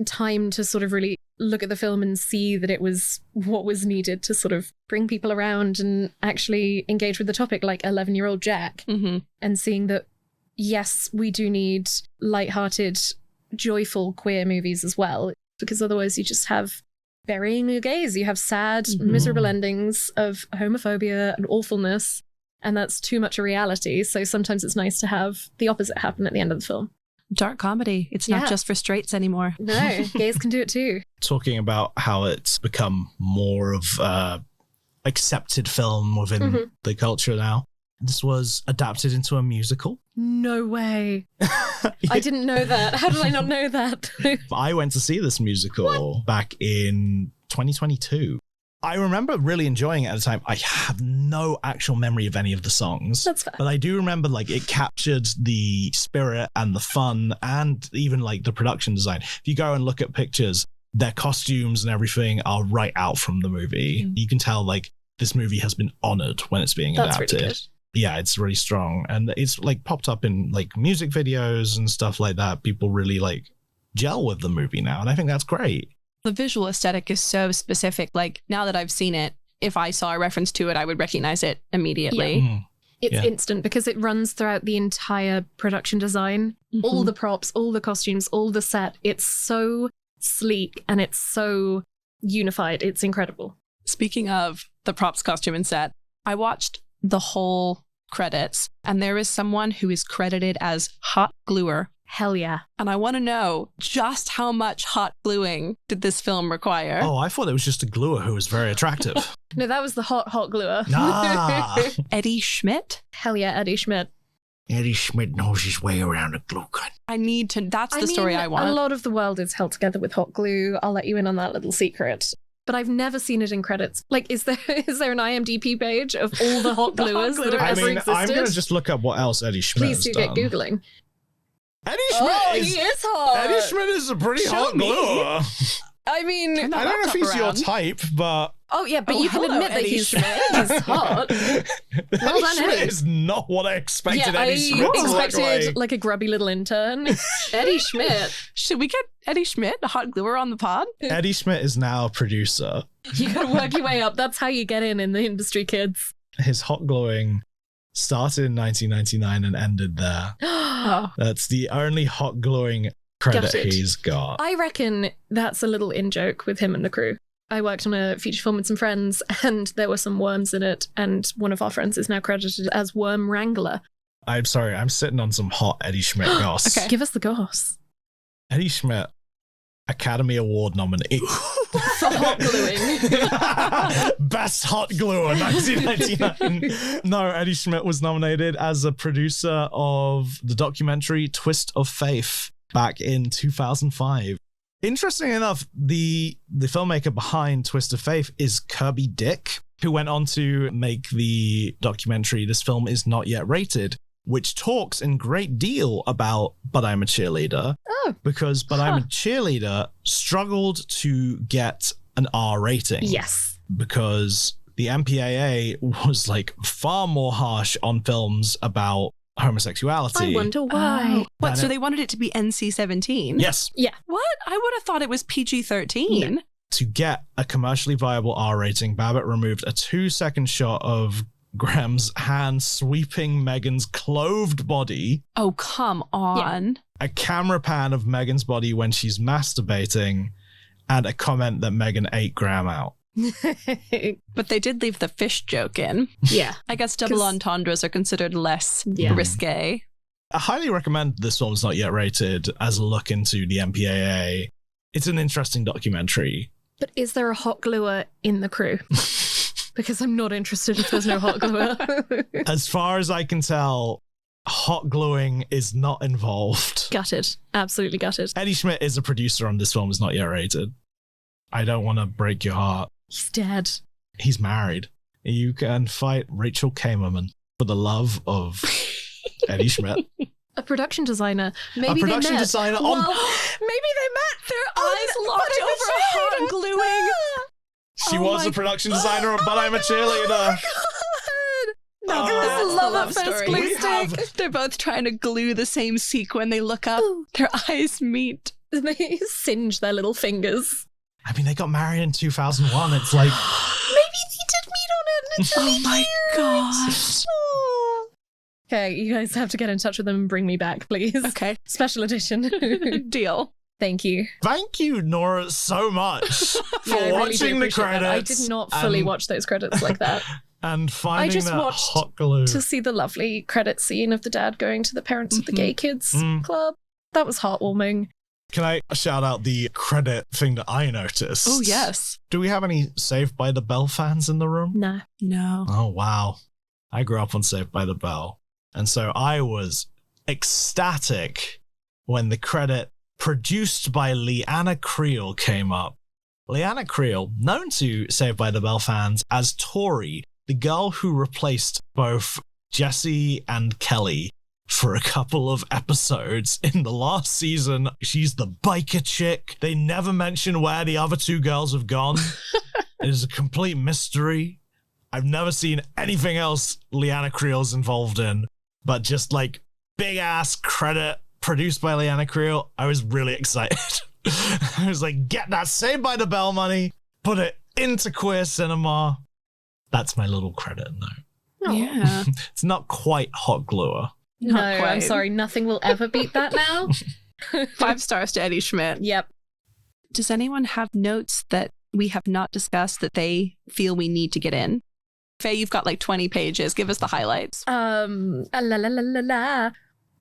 time to sort of really look at the film and see that it was what was needed to sort of bring people around and actually engage with the topic, like 11-year-old Jack. And seeing that, yes, we do need lighthearted, joyful queer movies as well, because otherwise you just have burying your gaze. You have sad, miserable endings of homophobia and awfulness. And that's too much a reality. So sometimes it's nice to have the opposite happen at the end of the film. Dark comedy. It's not just for straights anymore. No, gays can do it too. Talking about how it's become more of accepted film within the culture now. This was adapted into a musical. No way. I didn't know that. How did I not know that? I went to see this musical back in 2022. I remember really enjoying it at the time. I have no actual memory of any of the songs. That's fair. But I do remember like it captured the spirit and the fun and even like the production design. If you go and look at pictures, their costumes and everything are right out from the movie. You can tell like this movie has been honored when it's being adapted. Really good. Yeah, it's really strong. And it's like popped up in like music videos and stuff like that. People really like gel with the movie now. And I think that's great. The visual aesthetic is so specific. Like, now that I've seen it, if I saw a reference to it, I would recognize it immediately. It's instant because it runs throughout the entire production design. All the props, all the costumes, all the set. It's so sleek and it's so unified. It's incredible. Speaking of the props, costume, and set, I watched the whole credits, and there is someone who is credited as hot gluer. Hell yeah. And I want to know just how much hot gluing did this film require? Oh, I thought it was just a gluer who was very attractive. No, that was the hot gluer. Eddie Schmidt? Hell yeah, Eddie Schmidt. Eddie Schmidt knows his way around a glue gun. I need to, that's the story I want. A lot of the world is held together with hot glue. I'll let you in on that little secret. But I've never seen it in credits. Like, is there an IMDb page of all the hot gluers that have ever existed? I'm going to just look up what else Eddie Schmidt has done. Please do get Googling. Eddie Schmidt he is hot. Eddie Schmidt is a pretty hot gluer. I mean, I don't know if he's your type, but... Oh, yeah, but you can admit that he's hot. Well done, Schmidt Eddie. is not what I expected Eddie Schmidt to look expected like a grubby little intern. Eddie Schmidt. Should we get Eddie Schmidt, a hot gluer, on the pod? Eddie Schmidt is now a producer. You gotta work your way up. That's how you get in the industry, kids. His hot gluing started in 1999 and ended there. That's the only hot gluing credit he's got. I reckon that's a little in-joke with him and the crew. I worked on a feature film with some friends and there were some worms in it, and one of our friends is now credited as Worm Wrangler. I'm sorry, I'm sitting on some hot Eddie Schmidt goss. Okay, give us the goss. Eddie Schmidt, Academy Award nominee. For hot gluing. Best hot gluer, 1999. No, Eddie Schmidt was nominated as a producer of the documentary Twist of Faith back in 2005. Interesting enough, the filmmaker behind Twist of Faith is Kirby Dick, who went on to make the documentary This Film Is Not Yet Rated, which talks in great deal about But I'm a Cheerleader. Oh. Because But I'm a Cheerleader struggled to get an R rating. Yes. Because the MPAA was like far more harsh on films about homosexuality. I wonder why. What, so they wanted it to be NC-17? Yes. Yeah. What? I would have thought it was PG-13. No. To get a commercially viable R rating, Babbitt removed a 2-second shot of Graham's hand sweeping Megan's clothed body. Oh, come on. A camera pan of Megan's body when she's masturbating, and a comment that Megan ate Graham out. But they did leave the fish joke in. Yeah. I guess double entendres are considered less risque. I highly recommend This Film's Not Yet Rated as a look into the MPAA. It's an interesting documentary. But is there a hot gluer in the crew? Because I'm not interested if there's no hot gluer. As far as I can tell, hot gluing is not involved. Gutted. Absolutely gutted. Eddie Schmidt is a producer on This Film Is Not Yet Rated. I don't want to break your heart. He's dead. He's married. You can fight Rachel Kamerman for the love of Eddie Schmidt. A production designer. Maybe a production they met. designer Well, on... maybe they met. Their eyes locked but over hot gluing. She was a production designer on But I'm a Cheerleader. No, Oh, this is the love at first story. glue We have- stick. They're both trying to glue the same sequin. They look up, their eyes meet. They singe their little fingers. I mean, they got married in 2001. It's like... Maybe they did meet on it. And it's really Oh my cute. gosh. Oh. Okay, you guys have to get in touch with them and bring me back, please. Okay. Special edition. Deal. Thank you. Thank you, Nora, so much for Yeah, I really do watching the appreciate that. credits. I did not fully and- watch those credits like that. And finding just that watched hot glue. To see the lovely credit scene of the dad going to the parents of the gay kids Mm. club. That was heartwarming. Can I shout out the credit thing that I noticed? Oh, yes. Do we have any Saved by the Bell fans in the room? No. No. Oh, wow. I grew up on Saved by the Bell. And so I was ecstatic when the credit produced by Leanna Creel came up. Leanna Creel, known to Saved by the Bell fans as Tori, the girl who replaced both Jesse and Kelly for a couple of episodes in the last season. She's the biker chick. They never mention where the other two girls have gone. It is a complete mystery. I've never seen anything else Leanna Creel's involved in, but just like big ass credit produced by Leanna Creel. I was really excited. I was like, get that Saved by the Bell money, put it into queer cinema. That's my little credit note. Yeah. It's not quite hot gluer. No, Not quite. I'm sorry. Nothing will ever beat that now. 5 stars to Eddie Schmidt. Yep. Does anyone have notes that we have not discussed that they feel we need to get in? Faye, you've got like 20 pages. Give us the highlights. La la la la la.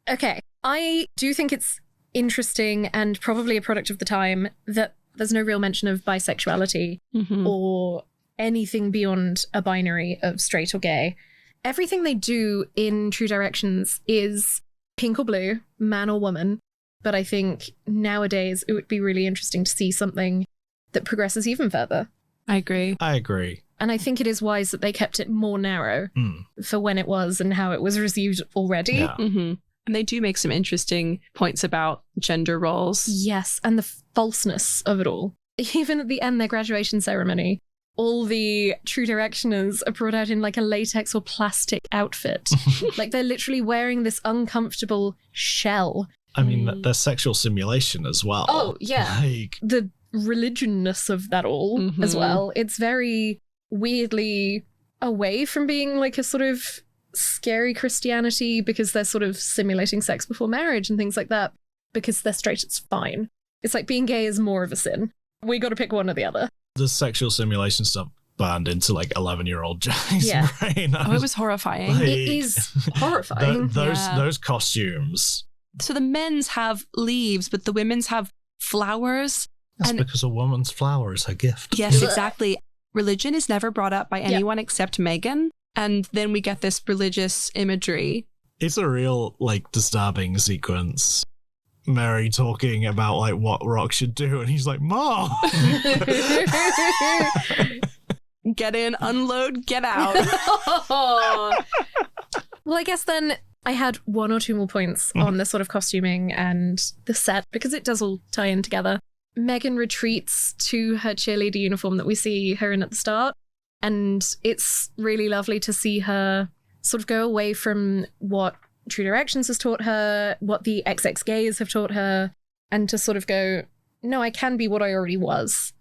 Okay. I do think it's interesting and probably a product of the time that there's no real mention of bisexuality Mm-hmm. or anything beyond a binary of straight or gay. Everything they do in True Directions is pink or blue, man or woman. But I think nowadays it would be really interesting to see something that progresses even further. I agree. I agree. And I think it is wise that they kept it more narrow for when it was and how it was received already. Yeah. Mm-hmm. And they do make some interesting points about gender roles. Yes, and the falseness of it all. Even at the end, their graduation ceremony, all the True Directioners are brought out in like a latex or plastic outfit. Like they're literally wearing this uncomfortable shell. I mean, there's sexual simulation as well. Oh, yeah. Like, The religionness of that all as Mhm. well. It's very weirdly away from being like a sort of scary Christianity because they're sort of simulating sex before marriage and things like that. Because they're straight, it's fine. It's like being gay is more of a sin. We got to pick one or the other. the sexual simulation stuff burned into like 11-year-old Johnny's Yeah. brain. Oh, it was horrifying. Like, It is horrifying. Yeah. those costumes. So the men's have leaves, but the women's have flowers. That's And- because a woman's flower is her gift. Yes, exactly. Religion is never brought up by Yeah. anyone except Megan. And then we get this religious imagery. It's a real like disturbing sequence. Mary talking about like what Rock should do, and he's like, "Mom." Get in, unload, get out. Well, I guess then I had one or two more points on the sort of costuming and the set because it does all tie in together. Megan retreats to her cheerleader uniform that we see her in at the start. And it's really lovely to see her sort of go away from what True Directions has taught her, what the XX gays have taught her, and to sort of go, no, I can be what I already was.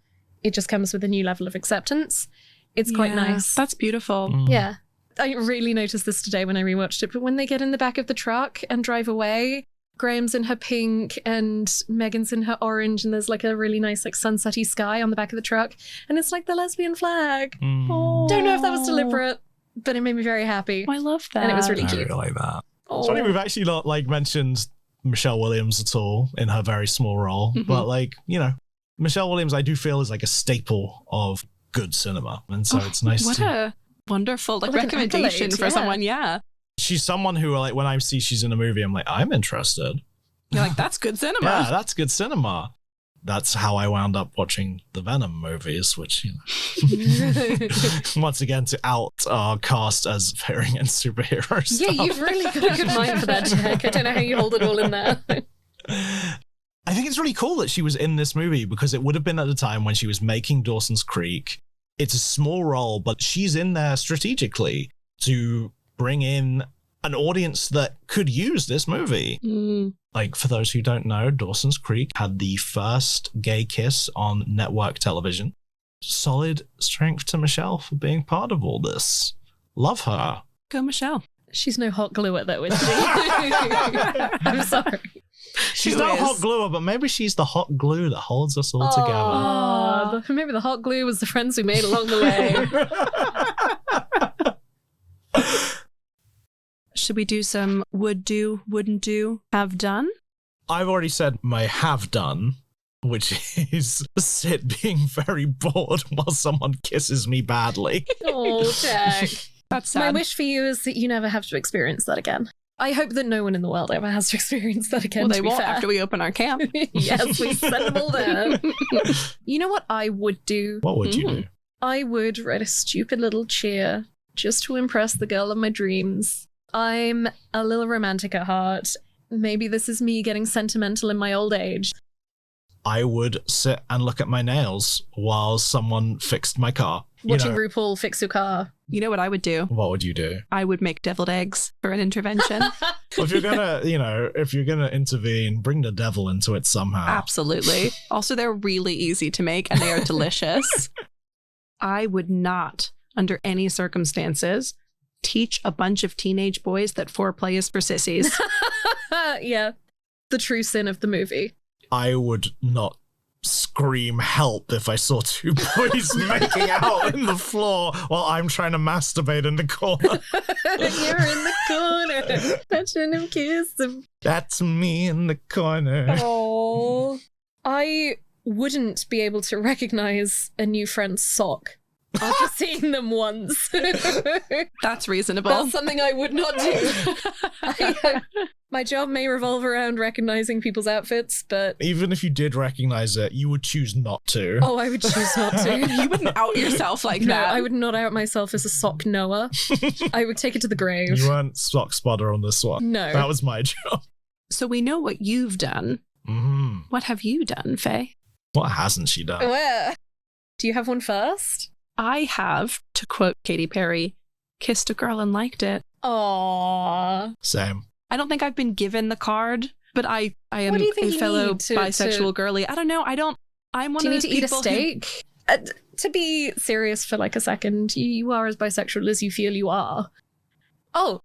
It just comes with a new level of acceptance. It's quite Yeah, nice. That's beautiful. Mm. Yeah. I really noticed this today when I rewatched it, but when they get in the back of the truck and drive away, Graham's in her pink and Megan's in her orange, and there's like a really nice like sunsetty sky on the back of the truck, and it's like the lesbian flag. Mm. Don't know if that was deliberate, but it made me very happy. Oh, I love that. And it was really I cute. really like that. It's funny we've actually not like mentioned Michelle Williams at all in her very small role, but like, you know, Michelle Williams I do feel is like a staple of good cinema, and so it's nice what a wonderful like recommendation for someone. Yeah, she's someone who like when I see she's in a movie I'm like, I'm interested. You're like, that's good cinema. Yeah, that's good cinema. That's how I wound up watching the Venom movies, which, you know, once again to out our cast as very and superheroes. Yeah, you've really got a good mind for that, Jack. I don't know how you hold it all in there. I think it's really cool that she was in this movie because it would have been at the time when she was making Dawson's Creek. It's a small role, but she's in there strategically to bring in an audience that could use this movie. Like, for those who don't know, Dawson's Creek had the first gay kiss on network television. Solid strength to Michelle for being part of all this. Love her. Go Michelle. She's no hot gluer though, is she? I'm sorry. She's not a hot gluer, but maybe she's the hot glue that holds us all together. Maybe the hot glue was the friends we made along the way. Should we do some would do, wouldn't do, have done? I've already said my have done, which is Sid being very bored while someone kisses me badly. Oh, Jack. That's sad. My wish for you is that you never have to experience that again. I hope that no one in the world ever has to experience that again. Well, they won't after we open our camp. Yes, we send them all there. You know what I would do? What would you do? I would write a stupid little cheer just to impress the girl of my dreams. I'm a little romantic at heart. Maybe this is me getting sentimental in my old age. I would sit and look at my nails while someone fixed my car. Watching RuPaul fix your car. You know what I would do? What would you do? I would make deviled eggs for an intervention. Well, if you're gonna, if you're gonna intervene, bring the devil into it somehow. Absolutely. Also, they're really easy to make and they are delicious. I would not, under any circumstances, teach a bunch of teenage boys that foreplay is for sissies. Yeah. The true sin of the movie. I would not scream help if I saw two boys making out in the floor while I'm trying to masturbate in the corner. You're in the corner. Touching him, kiss him. That's me in the corner. Oh. I wouldn't be able to recognize a new friend's sock after seeing them once. That's reasonable. That's something I would not do. My job may revolve around recognizing people's outfits, but... Even if you did recognize it, you would choose not to. Oh, I would choose not to. You wouldn't out yourself like No, that. I would not out myself as a sock knower. I would take it to the grave. You weren't sock spotter on this one. No. That was my job. So we know what you've done. Mm-hmm. What have you done, Faye? What hasn't she done? Where? Do you have one first? I have, to quote Katy Perry, kissed a girl and liked it. Aww. Same. I don't think I've been given the card, but I am What do you think a you fellow need to- bisexual girly. I don't know. I'm one Do you of need those to eat a people steak? To be serious for like a second, you are as bisexual as you feel you are. Oh,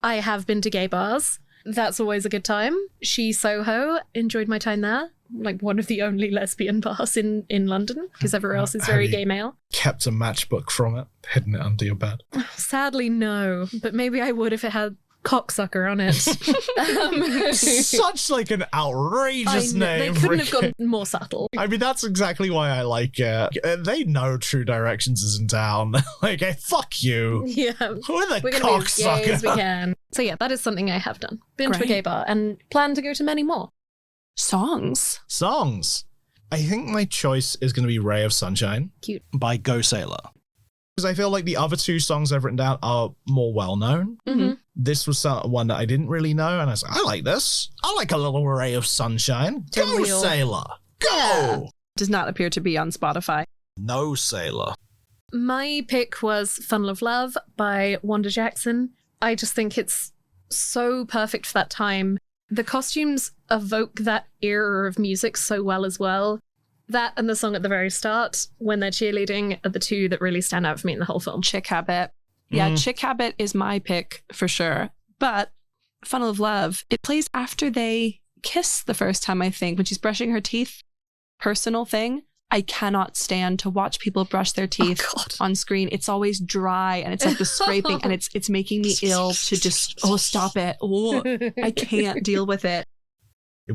I have been to gay bars. That's always a good time. She Soho, enjoyed my time there. Like one of the only lesbian bars in London, because everywhere else is very gay male. Kept a matchbook from it, hidden it under your bed. Sadly, no. But maybe I would if it had cocksucker on it. Such like an outrageous name. They couldn't have gone more subtle. I mean, that's exactly why I like it. They know True Directions is in town. Like, hey, fuck you. Yeah. We're the We're going to be as gay as we cocksucker. can. So yeah, that is something I have done. Been to a Great. gay bar and plan to go to many more. Songs. Songs. I think my choice is going to be Ray of Sunshine. Cute. By Go Sailor. Because I feel like the other two songs I've written down are more well-known. Mm-hmm. This was one that I didn't really know, and I was like, I like this. I like a little Ray of Sunshine. It's a Go real- Sailor. Go! Yeah. Does not appear to be on Spotify. No Sailor. My pick was Funnel of Love by Wanda Jackson. I just think it's so perfect for that time. The costumes evoke that era of music so well as well. That and the song at the very start, when they're cheerleading, are the two that really stand out for me in the whole film. Chick Habit. Yeah, Chick Habit is my pick for sure. But Funnel of Love, it plays after they kiss the first time, I think, when she's brushing her teeth. Personal thing. I cannot stand to watch people brush their teeth on screen. It's always dry and it's like the scraping and it's making me ill to just, stop it. Oh, I can't deal with it.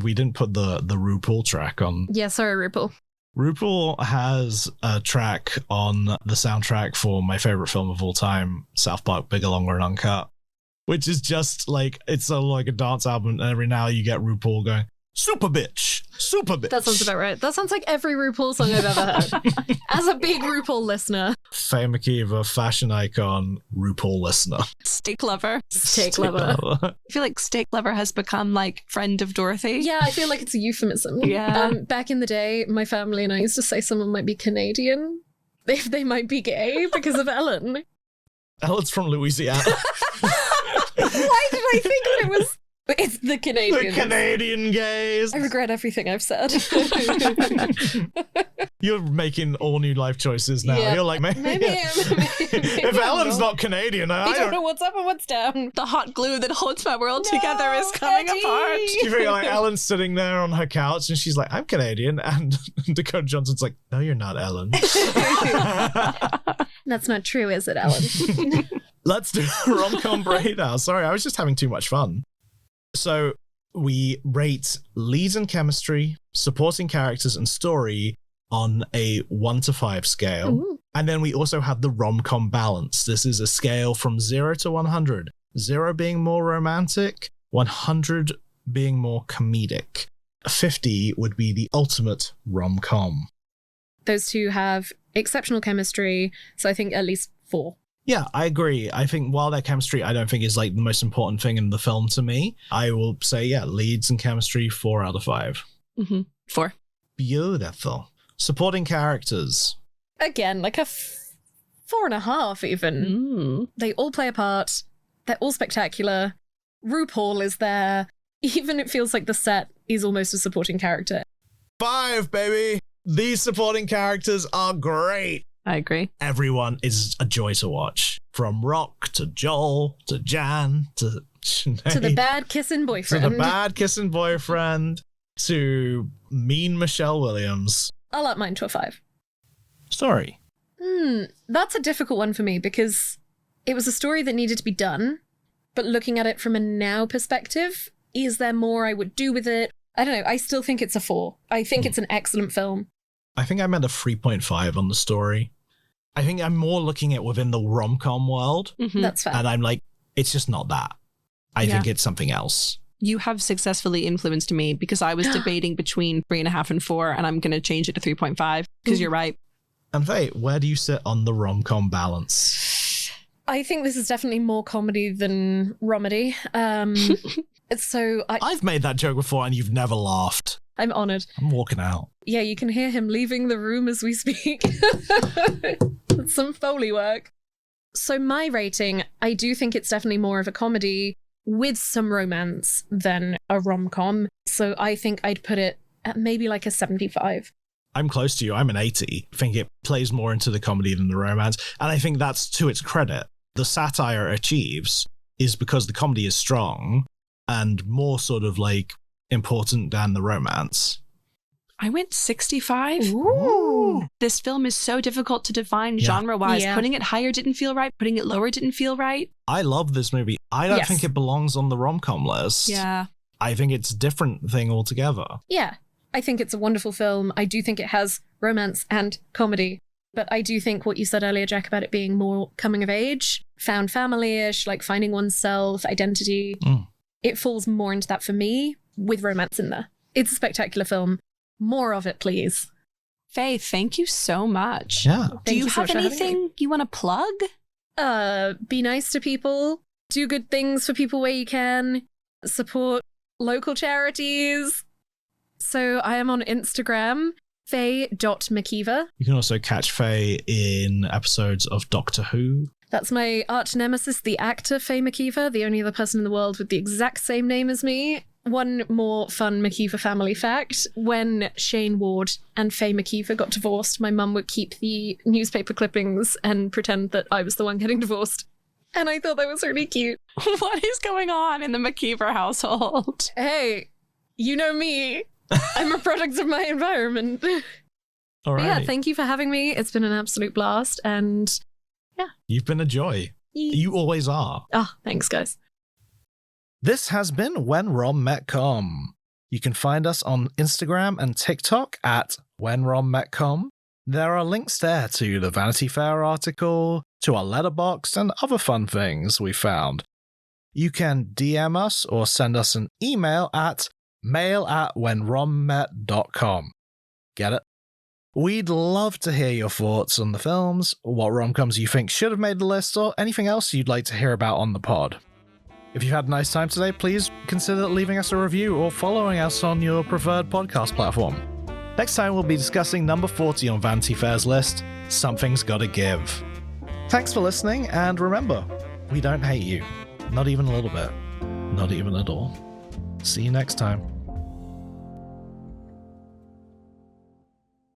We didn't put the RuPaul track on. Yeah, sorry, RuPaul. RuPaul has a track on the soundtrack for my favorite film of all time, South Park: Bigger, Longer, and Uncut, which is just like, it's like a dance album, and every now you get RuPaul going, super bitch, super bitch. That sounds about right. That sounds like every RuPaul song I've ever heard. As a big RuPaul listener. Faye McKeever, fashion icon, RuPaul listener. Steak lover. Steak lover. I feel like steak lover has become like friend of Dorothy. Yeah, I feel like it's a euphemism. Yeah. Back in the day, my family and I used to say someone might be Canadian if they might be gay because of Ellen. Ellen's from Louisiana. Why did I think that it was... It's the Canadians. The Canadian gays. I regret everything I've said. You're making all new life choices now. Yeah. You're like, maybe if Ellen's not Canadian, I don't know what's up and what's down. The hot glue that holds my world together is coming Eddie. apart. You feel like Ellen's sitting there on her couch and she's like, I'm Canadian. And Dakota Johnson's like, no, you're not, Ellen. That's not true, is it, Ellen? Let's do a rom-com breakdown. Sorry, I was just having too much fun. So we rate leads and chemistry, supporting characters and story on a 1 to 5 scale. Ooh. And then we also have the rom-com balance. This is a scale from 0 to 100. 0 being more romantic, 100 being more comedic. 50 would be the ultimate rom-com. Those two have exceptional chemistry, so I think at least 4. Yeah, I agree. I think while their chemistry, I don't think is like the most important thing in the film to me, I will say, yeah, leads and chemistry, 4 out of 5. 4. Beautiful. Supporting characters. Again, like a 4.5 even. They all play a part. They're all spectacular. RuPaul is there. Even it feels like the set is almost a supporting character. 5, baby. These supporting characters are great. I agree. Everyone is a joy to watch. From Rock to Joel to Jan to Sinead. To the bad kissing boyfriend. To the bad kissing boyfriend. To mean Michelle Williams. I'll up mine to a 5. Story. That's a difficult one for me because it was a story that needed to be done, but looking at it from a now perspective, is there more I would do with it? I don't know. I still think it's a 4. I think it's an excellent film. I think I'm at a 3.5 on the story. I think I'm more looking at within the rom-com world. That's fair. And I'm like, it's just not that. I think it's something else. You have successfully influenced me because I was debating between 3.5 and 4, and I'm going to change it to 3.5 because you're right. And Faye, where do you sit on the rom-com balance? I think this is definitely more comedy than romedy. So I've made that joke before and you've never laughed. I'm honoured. I'm walking out. Yeah, you can hear him leaving the room as we speak. That's some Foley work. So my rating, I do think it's definitely more of a comedy with some romance than a rom-com. So I think I'd put it at maybe like a 75. I'm close to you. I'm an 80. I think it plays more into the comedy than the romance. And I think that's to its credit. The satire it achieves is because the comedy is strong and more sort of like important than the romance. I went 65. Ooh. This film is so difficult to define genre-wise. Yeah. Putting it higher didn't feel right. Putting it lower didn't feel right. I love this movie. I don't think it belongs on the rom-com list. Yeah. I think it's a different thing altogether. Yeah, I think it's a wonderful film. I do think it has romance and comedy. But I do think what you said earlier, Jack, about it being more coming of age, found family-ish, like finding oneself, identity. It falls more into that for me with romance in there. It's a spectacular film. More of it, please. Faye, thank you so much. Yeah. Do you so have much for having me. anything you want to plug? Be nice to people. Do good things for people where you can. Support local charities. So I am on Instagram, faye.mckeever. You can also catch Faye in episodes of Doctor Who. That's my arch nemesis, the actor Faye McKeever, the only other person in the world with the exact same name as me. One more fun McKeever family fact. When Shane Ward and Faye McKeever got divorced, my mum would keep the newspaper clippings and pretend that I was the one getting divorced. And I thought that was really cute. What is going on in the McKeever household? Hey, you know me. I'm a product of my environment. All But right. yeah, thank you for having me. It's been an absolute blast. And You've been a joy. You always are. oh, thanks, guys. This has been When Rom Met Com. You can find us on Instagram and TikTok at When Rom Met Com. There are links there to the Vanity Fair article, to our letterbox, and other fun things we found. You can DM us or send us an email at mail@whenrommet.com. Get it? We'd love to hear your thoughts on the films, what rom-coms you think should have made the list, or anything else you'd like to hear about on the pod. If you've had a nice time today, please consider leaving us a review or following us on your preferred podcast platform. Next time we'll be discussing number 40 on Vanity Fair's list, Something's Gotta Give. Thanks for listening, and remember, we don't hate you. Not even a little bit. Not even at all. See you next time.